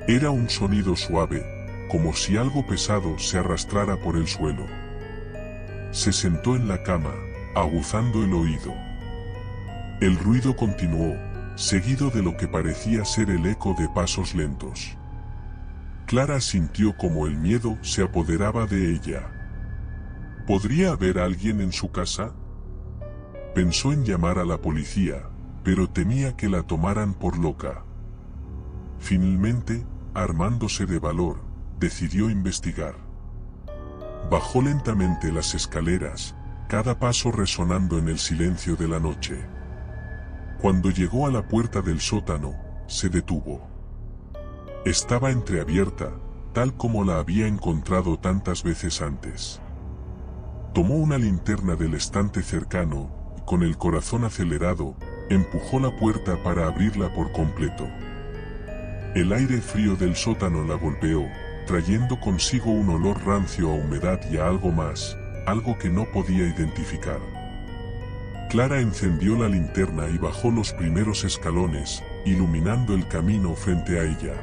Era un sonido suave, como si algo pesado se arrastrara por el suelo. Se sentó en la cama, aguzando el oído. El ruido continuó, seguido de lo que parecía ser el eco de pasos lentos. Clara sintió como el miedo se apoderaba de ella. ¿Podría haber alguien en su casa? Pensó en llamar a la policía, pero temía que la tomaran por loca. Finalmente, armándose de valor, decidió investigar. Bajó lentamente las escaleras, cada paso resonando en el silencio de la noche. Cuando llegó a la puerta del sótano, se detuvo. Estaba entreabierta, tal como la había encontrado tantas veces antes. Tomó una linterna del estante cercano, y con el corazón acelerado, empujó la puerta para abrirla por completo. El aire frío del sótano la golpeó, trayendo consigo un olor rancio a humedad y a algo más, algo que no podía identificar. Clara encendió la linterna y bajó los primeros escalones, iluminando el camino frente a ella.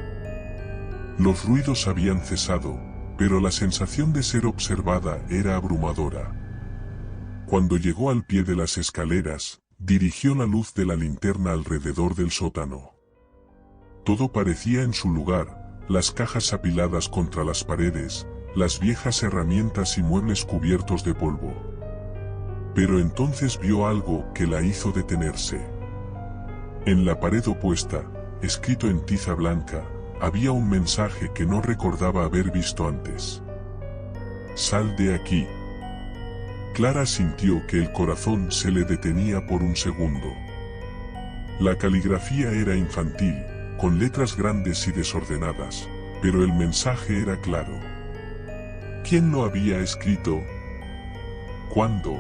Los ruidos habían cesado, pero la sensación de ser observada era abrumadora. Cuando llegó al pie de las escaleras, dirigió la luz de la linterna alrededor del sótano. Todo parecía en su lugar, las cajas apiladas contra las paredes, las viejas herramientas y muebles cubiertos de polvo. Pero entonces vio algo que la hizo detenerse. En la pared opuesta, escrito en tiza blanca, había un mensaje que no recordaba haber visto antes. «Sal de aquí». Clara sintió que el corazón se le detenía por un segundo. La caligrafía era infantil, con letras grandes y desordenadas, pero el mensaje era claro. ¿Quién lo había escrito? ¿Cuándo?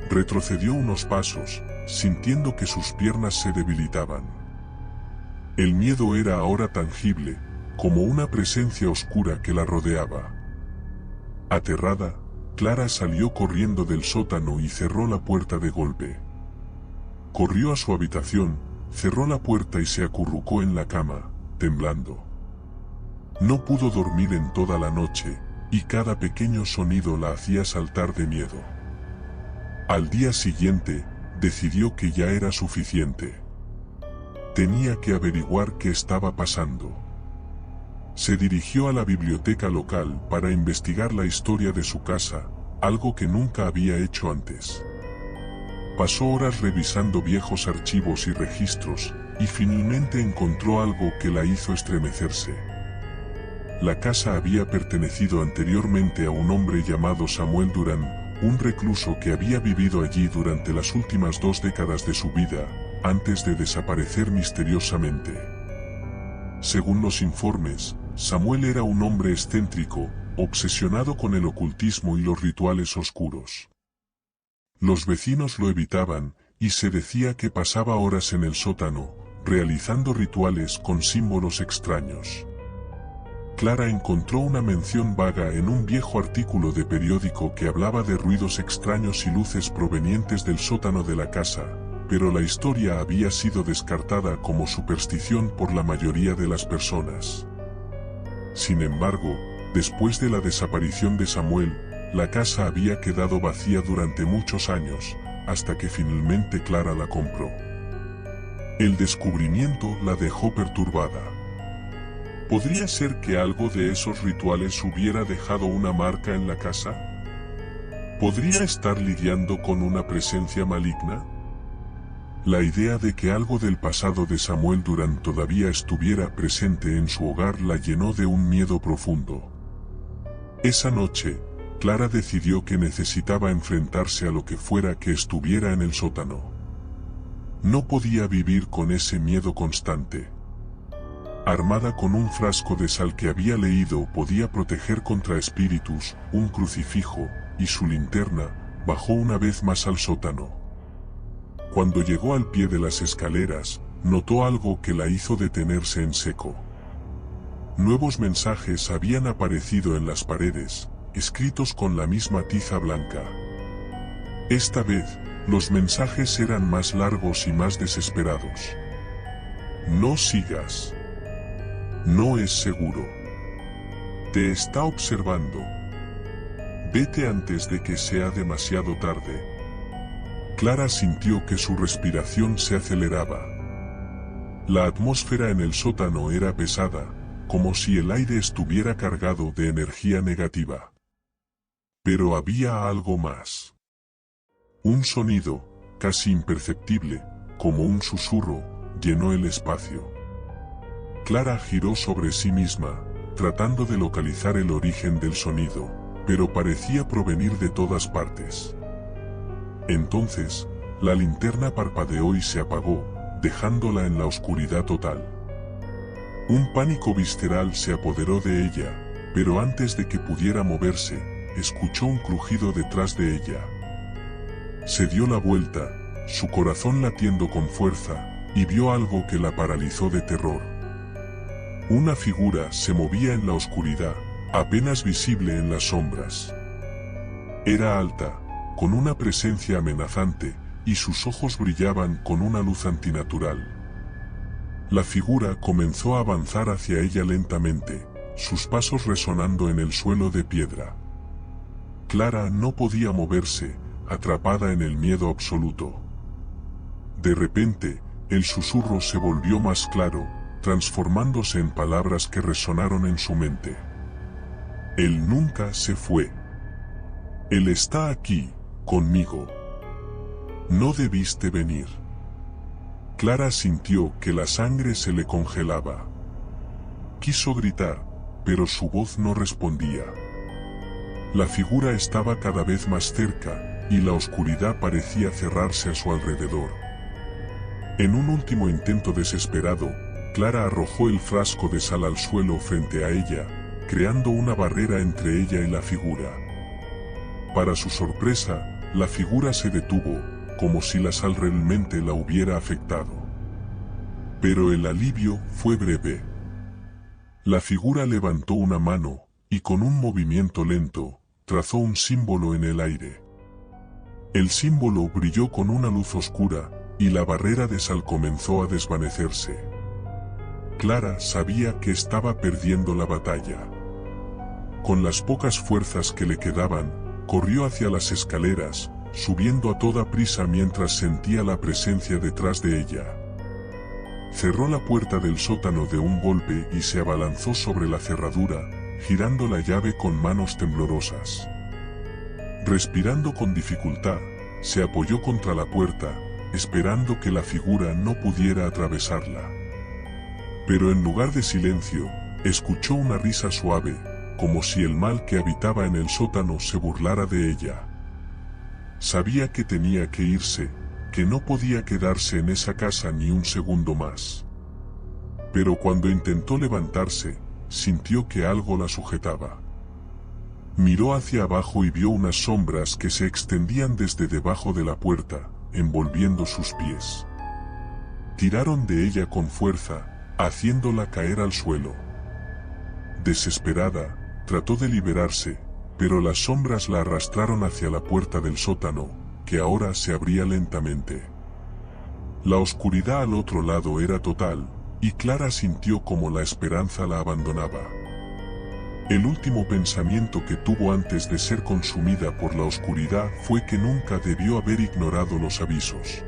Retrocedió unos pasos, sintiendo que sus piernas se debilitaban. El miedo era ahora tangible, como una presencia oscura que la rodeaba. Aterrada, Clara salió corriendo del sótano y cerró la puerta de golpe. Corrió a su habitación, cerró la puerta y se acurrucó en la cama, temblando. No pudo dormir en toda la noche, y cada pequeño sonido la hacía saltar de miedo. Al día siguiente, decidió que ya era suficiente. Tenía que averiguar qué estaba pasando. Se dirigió a la biblioteca local para investigar la historia de su casa, algo que nunca había hecho antes. Pasó horas revisando viejos archivos y registros, y finalmente encontró algo que la hizo estremecerse. La casa había pertenecido anteriormente a un hombre llamado Samuel Duran, un recluso que había vivido allí durante las últimas 2 décadas de su vida, antes de desaparecer misteriosamente. Según los informes, Samuel era un hombre excéntrico, obsesionado con el ocultismo y los rituales oscuros. Los vecinos lo evitaban, y se decía que pasaba horas en el sótano, realizando rituales con símbolos extraños. Clara encontró una mención vaga en un viejo artículo de periódico que hablaba de ruidos extraños y luces provenientes del sótano de la casa, pero la historia había sido descartada como superstición por la mayoría de las personas. Sin embargo, después de la desaparición de Samuel, la casa había quedado vacía durante muchos años, hasta que finalmente Clara la compró. El descubrimiento la dejó perturbada. ¿Podría ser que algo de esos rituales hubiera dejado una marca en la casa? ¿Podría estar lidiando con una presencia maligna? La idea de que algo del pasado de Samuel Duran todavía estuviera presente en su hogar la llenó de un miedo profundo. Esa noche, Clara decidió que necesitaba enfrentarse a lo que fuera que estuviera en el sótano. No podía vivir con ese miedo constante. Armada con un frasco de sal que había leído podía proteger contra espíritus, un crucifijo, y su linterna, bajó una vez más al sótano. Cuando llegó al pie de las escaleras, notó algo que la hizo detenerse en seco. Nuevos mensajes habían aparecido en las paredes, escritos con la misma tiza blanca. Esta vez, los mensajes eran más largos y más desesperados. No sigas. No es seguro. Te está observando. Vete antes de que sea demasiado tarde. Clara sintió que su respiración se aceleraba. La atmósfera en el sótano era pesada, como si el aire estuviera cargado de energía negativa. Pero había algo más. Un sonido, casi imperceptible, como un susurro, llenó el espacio. Clara giró sobre sí misma, tratando de localizar el origen del sonido, pero parecía provenir de todas partes. Entonces, la linterna parpadeó y se apagó, dejándola en la oscuridad total. Un pánico visceral se apoderó de ella, pero antes de que pudiera moverse, escuchó un crujido detrás de ella. Se dio la vuelta, su corazón latiendo con fuerza, y vio algo que la paralizó de terror. Una figura se movía en la oscuridad, apenas visible en las sombras. Era alta, con una presencia amenazante, y sus ojos brillaban con una luz antinatural. La figura comenzó a avanzar hacia ella lentamente, sus pasos resonando en el suelo de piedra. Clara no podía moverse, atrapada en el miedo absoluto. De repente, el susurro se volvió más claro, transformándose en palabras que resonaron en su mente. Él nunca se fue. Él está aquí, conmigo. No debiste venir. Clara sintió que la sangre se le congelaba. Quiso gritar, pero su voz no respondía. La figura estaba cada vez más cerca, y la oscuridad parecía cerrarse a su alrededor. En un último intento desesperado, Clara arrojó el frasco de sal al suelo frente a ella, creando una barrera entre ella y la figura. Para su sorpresa, la figura se detuvo, como si la sal realmente la hubiera afectado. Pero el alivio fue breve. La figura levantó una mano, y con un movimiento lento, trazó un símbolo en el aire. El símbolo brilló con una luz oscura, y la barrera de sal comenzó a desvanecerse. Clara sabía que estaba perdiendo la batalla. Con las pocas fuerzas que le quedaban, corrió hacia las escaleras, subiendo a toda prisa mientras sentía la presencia detrás de ella. Cerró la puerta del sótano de un golpe y se abalanzó sobre la cerradura, girando la llave con manos temblorosas. Respirando con dificultad, se apoyó contra la puerta, esperando que la figura no pudiera atravesarla. Pero en lugar de silencio, escuchó una risa suave, como si el mal que habitaba en el sótano se burlara de ella. Sabía que tenía que irse, que no podía quedarse en esa casa ni un segundo más. Pero cuando intentó levantarse, sintió que algo la sujetaba. Miró hacia abajo y vio unas sombras que se extendían desde debajo de la puerta, envolviendo sus pies. Tiraron de ella con fuerza, haciéndola caer al suelo. Desesperada, trató de liberarse, pero las sombras la arrastraron hacia la puerta del sótano, que ahora se abría lentamente. La oscuridad al otro lado era total, y Clara sintió como la esperanza la abandonaba. El último pensamiento que tuvo antes de ser consumida por la oscuridad fue que nunca debió haber ignorado los avisos.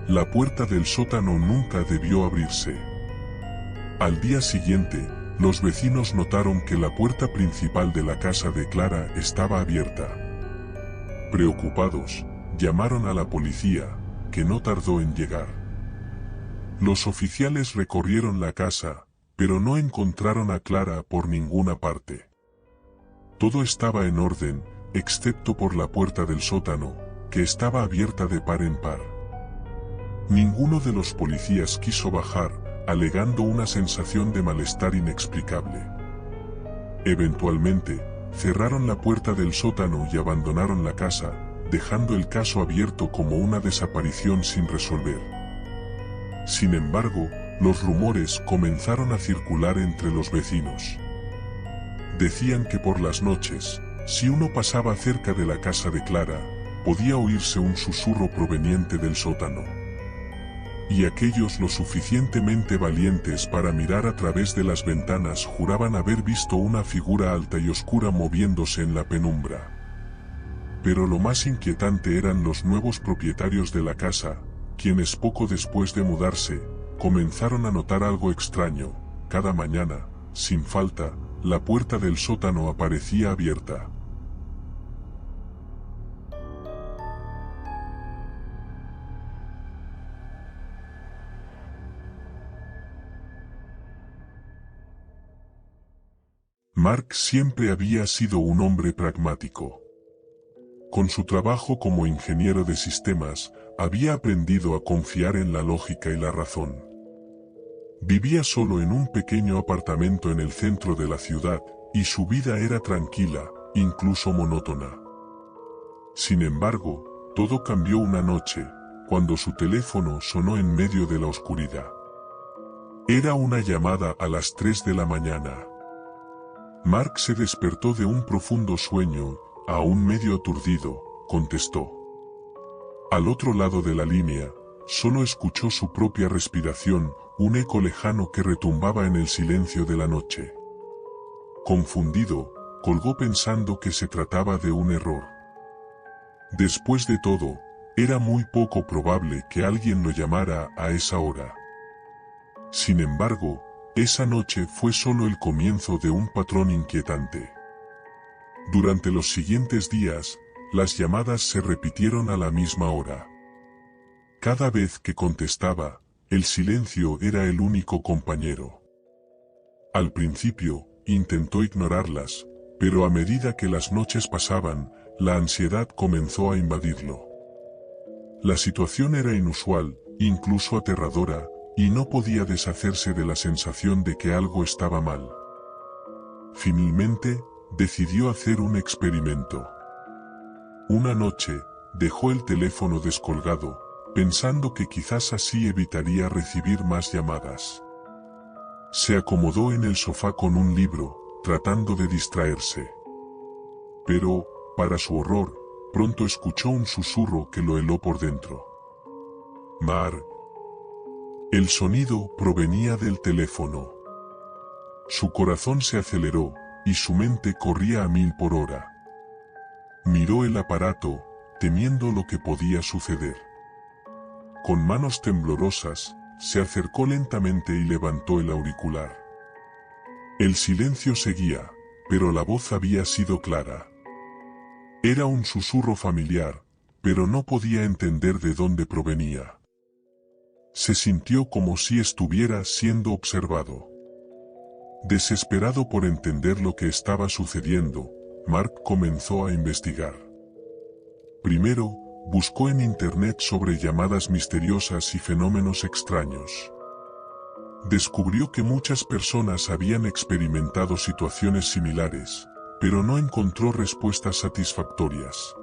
La puerta del sótano nunca debió abrirse. Al día siguiente, los vecinos notaron que la puerta principal de la casa de Clara estaba abierta. Preocupados, llamaron a la policía, que no tardó en llegar. Los oficiales recorrieron la casa, pero no encontraron a Clara por ninguna parte. Todo estaba en orden, excepto por la puerta del sótano, que estaba abierta de par en par. Ninguno de los policías quiso bajar, alegando una sensación de malestar inexplicable. Eventualmente, cerraron la puerta del sótano y abandonaron la casa, dejando el caso abierto como una desaparición sin resolver. Sin embargo, los rumores comenzaron a circular entre los vecinos. Decían que por las noches, si uno pasaba cerca de la casa de Clara, podía oírse un susurro proveniente del sótano. Y aquellos lo suficientemente valientes para mirar a través de las ventanas juraban haber visto una figura alta y oscura moviéndose en la penumbra. Pero lo más inquietante eran los nuevos propietarios de la casa, quienes poco después de mudarse, comenzaron a notar algo extraño. Cada mañana, sin falta, la puerta del sótano aparecía abierta. Mark siempre había sido un hombre pragmático. Con su trabajo como ingeniero de sistemas, había aprendido a confiar en la lógica y la razón. Vivía solo en un pequeño apartamento en el centro de la ciudad, y su vida era tranquila, incluso monótona. Sin embargo, todo cambió una noche, cuando su teléfono sonó en medio de la oscuridad. Era una llamada a las 3 de la mañana. Mark se despertó de un profundo sueño, aún medio aturdido, contestó. Al otro lado de la línea, solo escuchó su propia respiración, un eco lejano que retumbaba en el silencio de la noche. Confundido, colgó pensando que se trataba de un error. Después de todo, era muy poco probable que alguien lo llamara a esa hora. Sin embargo, esa noche fue solo el comienzo de un patrón inquietante. Durante los siguientes días, las llamadas se repitieron a la misma hora. Cada vez que contestaba, el silencio era el único compañero. Al principio, intentó ignorarlas, pero a medida que las noches pasaban, la ansiedad comenzó a invadirlo. La situación era inusual, incluso aterradora, y no podía deshacerse de la sensación de que algo estaba mal. Finalmente, decidió hacer un experimento. Una noche, dejó el teléfono descolgado, pensando que quizás así evitaría recibir más llamadas. Se acomodó en el sofá con un libro, tratando de distraerse. Pero, para su horror, pronto escuchó un susurro que lo heló por dentro. Mar. El sonido provenía del teléfono. Su corazón se aceleró, y su mente corría a 1000 por hora. Miró el aparato, temiendo lo que podía suceder. Con manos temblorosas, se acercó lentamente y levantó el auricular. El silencio seguía, pero la voz había sido clara. Era un susurro familiar, pero no podía entender de dónde provenía. Se sintió como si estuviera siendo observado. Desesperado por entender lo que estaba sucediendo, Mark comenzó a investigar. Primero, buscó en internet sobre llamadas misteriosas y fenómenos extraños. Descubrió que muchas personas habían experimentado situaciones similares, pero no encontró respuestas satisfactorias.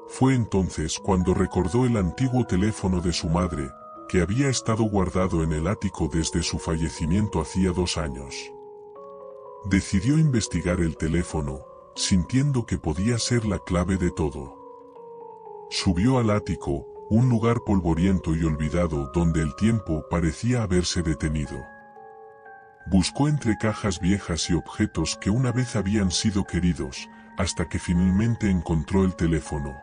Fue entonces cuando recordó el antiguo teléfono de su madre, que había estado guardado en el ático desde su fallecimiento hacía 2 años. Decidió investigar el teléfono, sintiendo que podía ser la clave de todo. Subió al ático, un lugar polvoriento y olvidado donde el tiempo parecía haberse detenido. Buscó entre cajas viejas y objetos que una vez habían sido queridos, hasta que finalmente encontró el teléfono.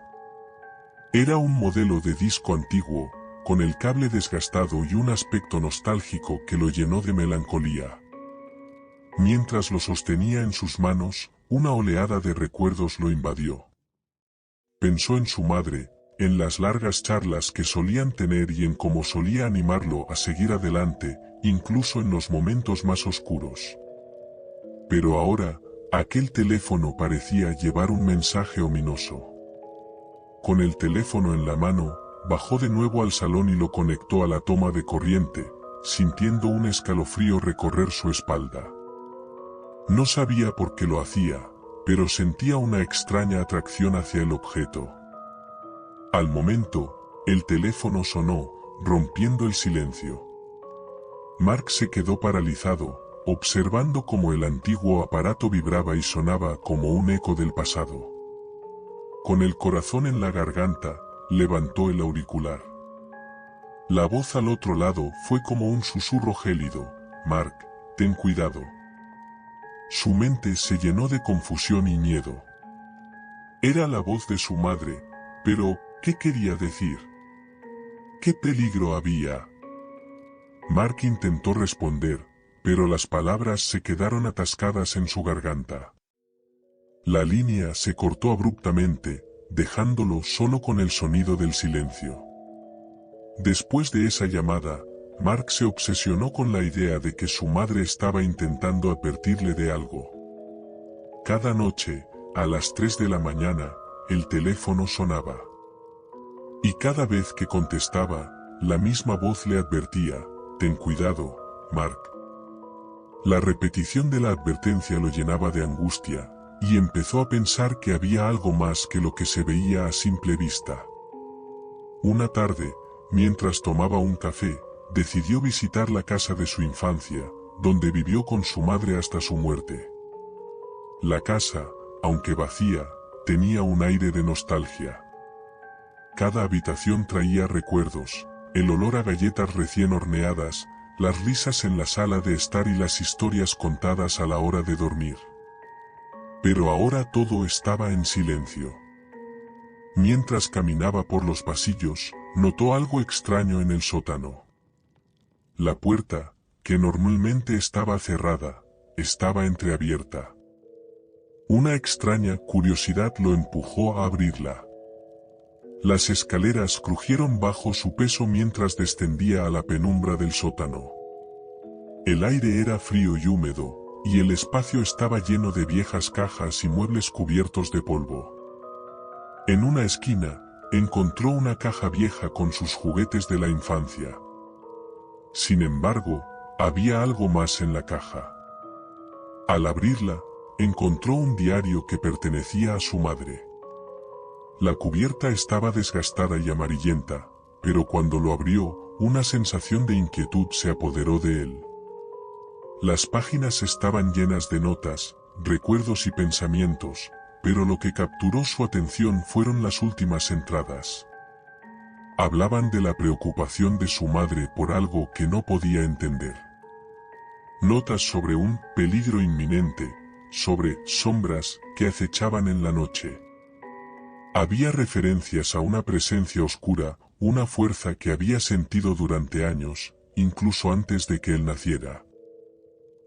Era un modelo de disco antiguo, con el cable desgastado y un aspecto nostálgico que lo llenó de melancolía. Mientras lo sostenía en sus manos, una oleada de recuerdos lo invadió. Pensó en su madre, en las largas charlas que solían tener y en cómo solía animarlo a seguir adelante, incluso en los momentos más oscuros. Pero ahora, aquel teléfono parecía llevar un mensaje ominoso. Con el teléfono en la mano, bajó de nuevo al salón y lo conectó a la toma de corriente, sintiendo un escalofrío recorrer su espalda. No sabía por qué lo hacía, pero sentía una extraña atracción hacia el objeto. Al momento, el teléfono sonó, rompiendo el silencio. Mark se quedó paralizado, observando cómo el antiguo aparato vibraba y sonaba como un eco del pasado. Con el corazón en la garganta, levantó el auricular. La voz al otro lado fue como un susurro gélido: Mark, ten cuidado. Su mente se llenó de confusión y miedo. Era la voz de su madre, pero ¿qué quería decir? ¿Qué peligro había? Mark intentó responder, pero las palabras se quedaron atascadas en su garganta. La línea se cortó abruptamente, dejándolo solo con el sonido del silencio. Después de esa llamada, Mark se obsesionó con la idea de que su madre estaba intentando advertirle de algo. Cada noche, a las 3 de la mañana, el teléfono sonaba. Y cada vez que contestaba, la misma voz le advertía: ten cuidado, Mark. La repetición de la advertencia lo llenaba de angustia, y empezó a pensar que había algo más que lo que se veía a simple vista. Una tarde, mientras tomaba un café, decidió visitar la casa de su infancia, donde vivió con su madre hasta su muerte. La casa, aunque vacía, tenía un aire de nostalgia. Cada habitación traía recuerdos, el olor a galletas recién horneadas, las risas en la sala de estar y las historias contadas a la hora de dormir. Pero ahora todo estaba en silencio. Mientras caminaba por los pasillos, notó algo extraño en el sótano. La puerta, que normalmente estaba cerrada, estaba entreabierta. Una extraña curiosidad lo empujó a abrirla. Las escaleras crujieron bajo su peso mientras descendía a la penumbra del sótano. El aire era frío y húmedo, y el espacio estaba lleno de viejas cajas y muebles cubiertos de polvo. En una esquina, encontró una caja vieja con sus juguetes de la infancia. Sin embargo, había algo más en la caja. Al abrirla, encontró un diario que pertenecía a su madre. La cubierta estaba desgastada y amarillenta, pero cuando lo abrió, una sensación de inquietud se apoderó de él. Las páginas estaban llenas de notas, recuerdos y pensamientos, pero lo que capturó su atención fueron las últimas entradas. Hablaban de la preocupación de su madre por algo que no podía entender. Notas sobre un peligro inminente, sobre sombras que acechaban en la noche. Había referencias a una presencia oscura, una fuerza que había sentido durante años, incluso antes de que él naciera.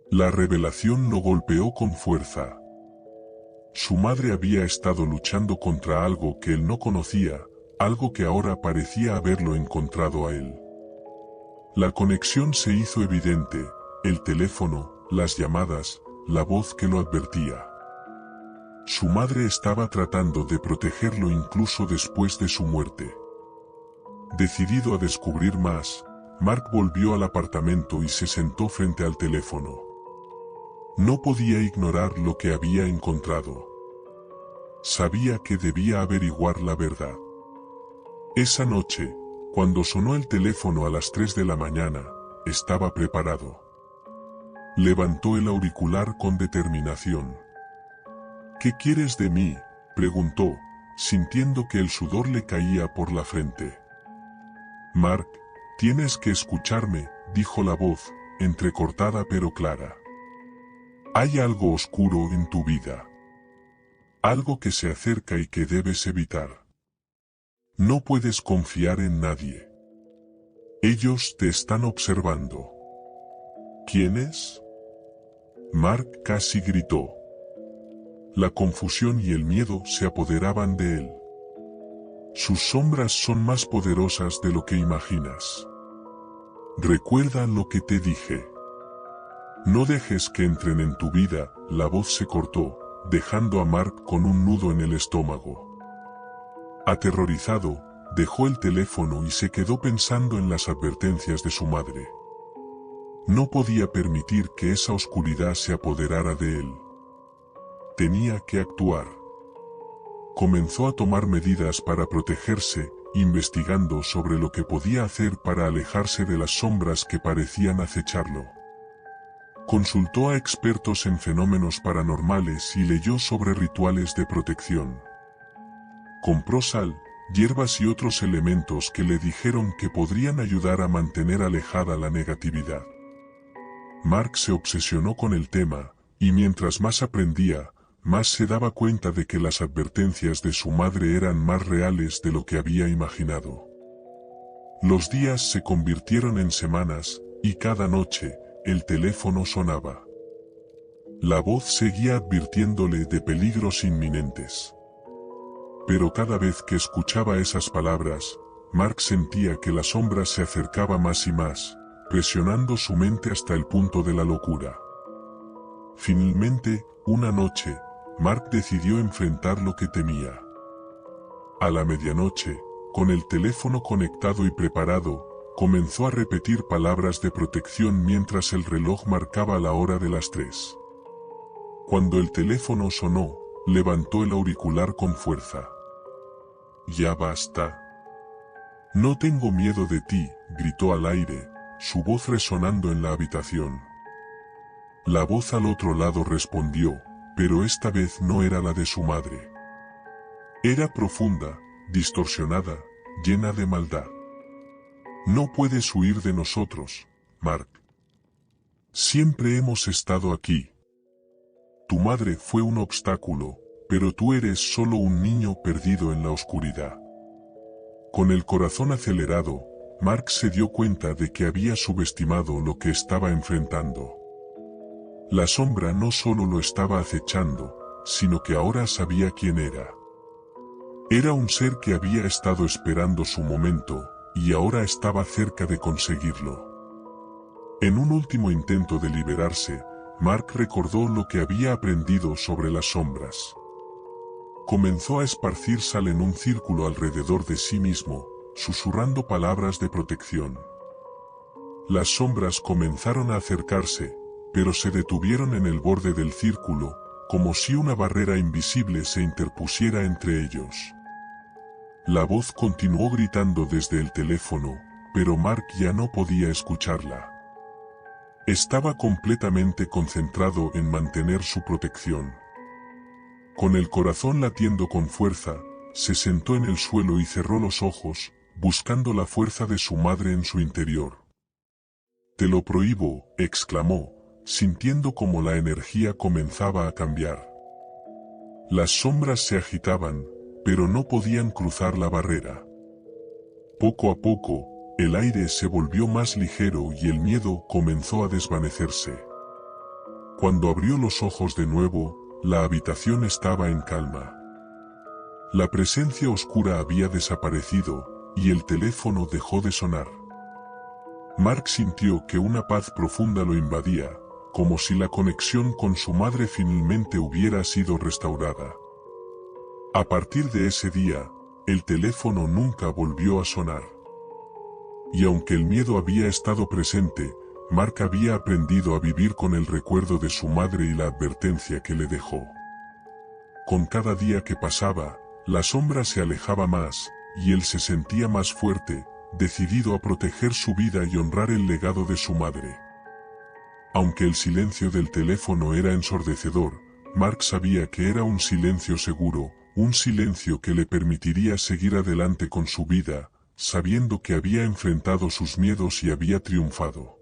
La revelación lo golpeó con fuerza. Su madre había estado luchando contra algo que él no conocía, algo que ahora parecía haberlo encontrado a él. La conexión se hizo evidente, el teléfono, las llamadas, la voz que lo advertía. Su madre estaba tratando de protegerlo incluso después de su muerte. Decidido a descubrir más, Mark volvió al apartamento y se sentó frente al teléfono. No podía ignorar lo que había encontrado. Sabía que debía averiguar la verdad. Esa noche, cuando sonó el teléfono a las 3 de la mañana, estaba preparado. Levantó el auricular con determinación. ¿Qué quieres de mí?, preguntó, sintiendo que el sudor le caía por la frente. Mark, tienes que escucharme, dijo la voz, entrecortada pero clara. Hay algo oscuro en tu vida. Algo que se acerca y que debes evitar. No puedes confiar en nadie. Ellos te están observando. ¿Quiénes? Mark casi gritó. La confusión y el miedo se apoderaban de él. Sus sombras son más poderosas de lo que imaginas. Recuerda lo que te dije. No dejes que entren en tu vida. La voz se cortó, dejando a Mark con un nudo en el estómago. Aterrorizado, dejó el teléfono y se quedó pensando en las advertencias de su madre. No podía permitir que esa oscuridad se apoderara de él. Tenía que actuar. Comenzó a tomar medidas para protegerse, investigando sobre lo que podía hacer para alejarse de las sombras que parecían acecharlo. Consultó a expertos en fenómenos paranormales y leyó sobre rituales de protección. Compró sal, hierbas y otros elementos que le dijeron que podrían ayudar a mantener alejada la negatividad. Mark se obsesionó con el tema, y mientras más aprendía, más se daba cuenta de que las advertencias de su madre eran más reales de lo que había imaginado. Los días se convirtieron en semanas, y cada noche, el teléfono sonaba. La voz seguía advirtiéndole de peligros inminentes. Pero cada vez que escuchaba esas palabras, Mark sentía que la sombra se acercaba más y más, presionando su mente hasta el punto de la locura. Finalmente, una noche, Mark decidió enfrentar lo que temía. A la medianoche, con el teléfono conectado y preparado, comenzó a repetir palabras de protección mientras el reloj marcaba la hora de las 3. Cuando el teléfono sonó, levantó el auricular con fuerza. «Ya basta». «No tengo miedo de ti», gritó al aire, su voz resonando en la habitación. La voz al otro lado respondió, pero esta vez no era la de su madre. Era profunda, distorsionada, llena de maldad. «No puedes huir de nosotros, Mark. Siempre hemos estado aquí. Tu madre fue un obstáculo, pero tú eres solo un niño perdido en la oscuridad». Con el corazón acelerado, Mark se dio cuenta de que había subestimado lo que estaba enfrentando. La sombra no solo lo estaba acechando, sino que ahora sabía quién era. Era un ser que había estado esperando su momento, y ahora estaba cerca de conseguirlo. En un último intento de liberarse, Mark recordó lo que había aprendido sobre las sombras. Comenzó a esparcir sal en un círculo alrededor de sí mismo, susurrando palabras de protección. Las sombras comenzaron a acercarse, pero se detuvieron en el borde del círculo, como si una barrera invisible se interpusiera entre ellos. La voz continuó gritando desde el teléfono, pero Mark ya no podía escucharla. Estaba completamente concentrado en mantener su protección. Con el corazón latiendo con fuerza, se sentó en el suelo y cerró los ojos, buscando la fuerza de su madre en su interior. «Te lo prohíbo», exclamó, sintiendo como la energía comenzaba a cambiar. Las sombras se agitaban, pero no podían cruzar la barrera. Poco a poco, el aire se volvió más ligero y el miedo comenzó a desvanecerse. Cuando abrió los ojos de nuevo, la habitación estaba en calma. La presencia oscura había desaparecido, y el teléfono dejó de sonar. Mark sintió que una paz profunda lo invadía, como si la conexión con su madre finalmente hubiera sido restaurada. A partir de ese día, el teléfono nunca volvió a sonar. Y aunque el miedo había estado presente, Mark había aprendido a vivir con el recuerdo de su madre y la advertencia que le dejó. Con cada día que pasaba, la sombra se alejaba más, y él se sentía más fuerte, decidido a proteger su vida y honrar el legado de su madre. Aunque el silencio del teléfono era ensordecedor, Mark sabía que era un silencio seguro, un silencio que le permitiría seguir adelante con su vida, sabiendo que había enfrentado sus miedos y había triunfado.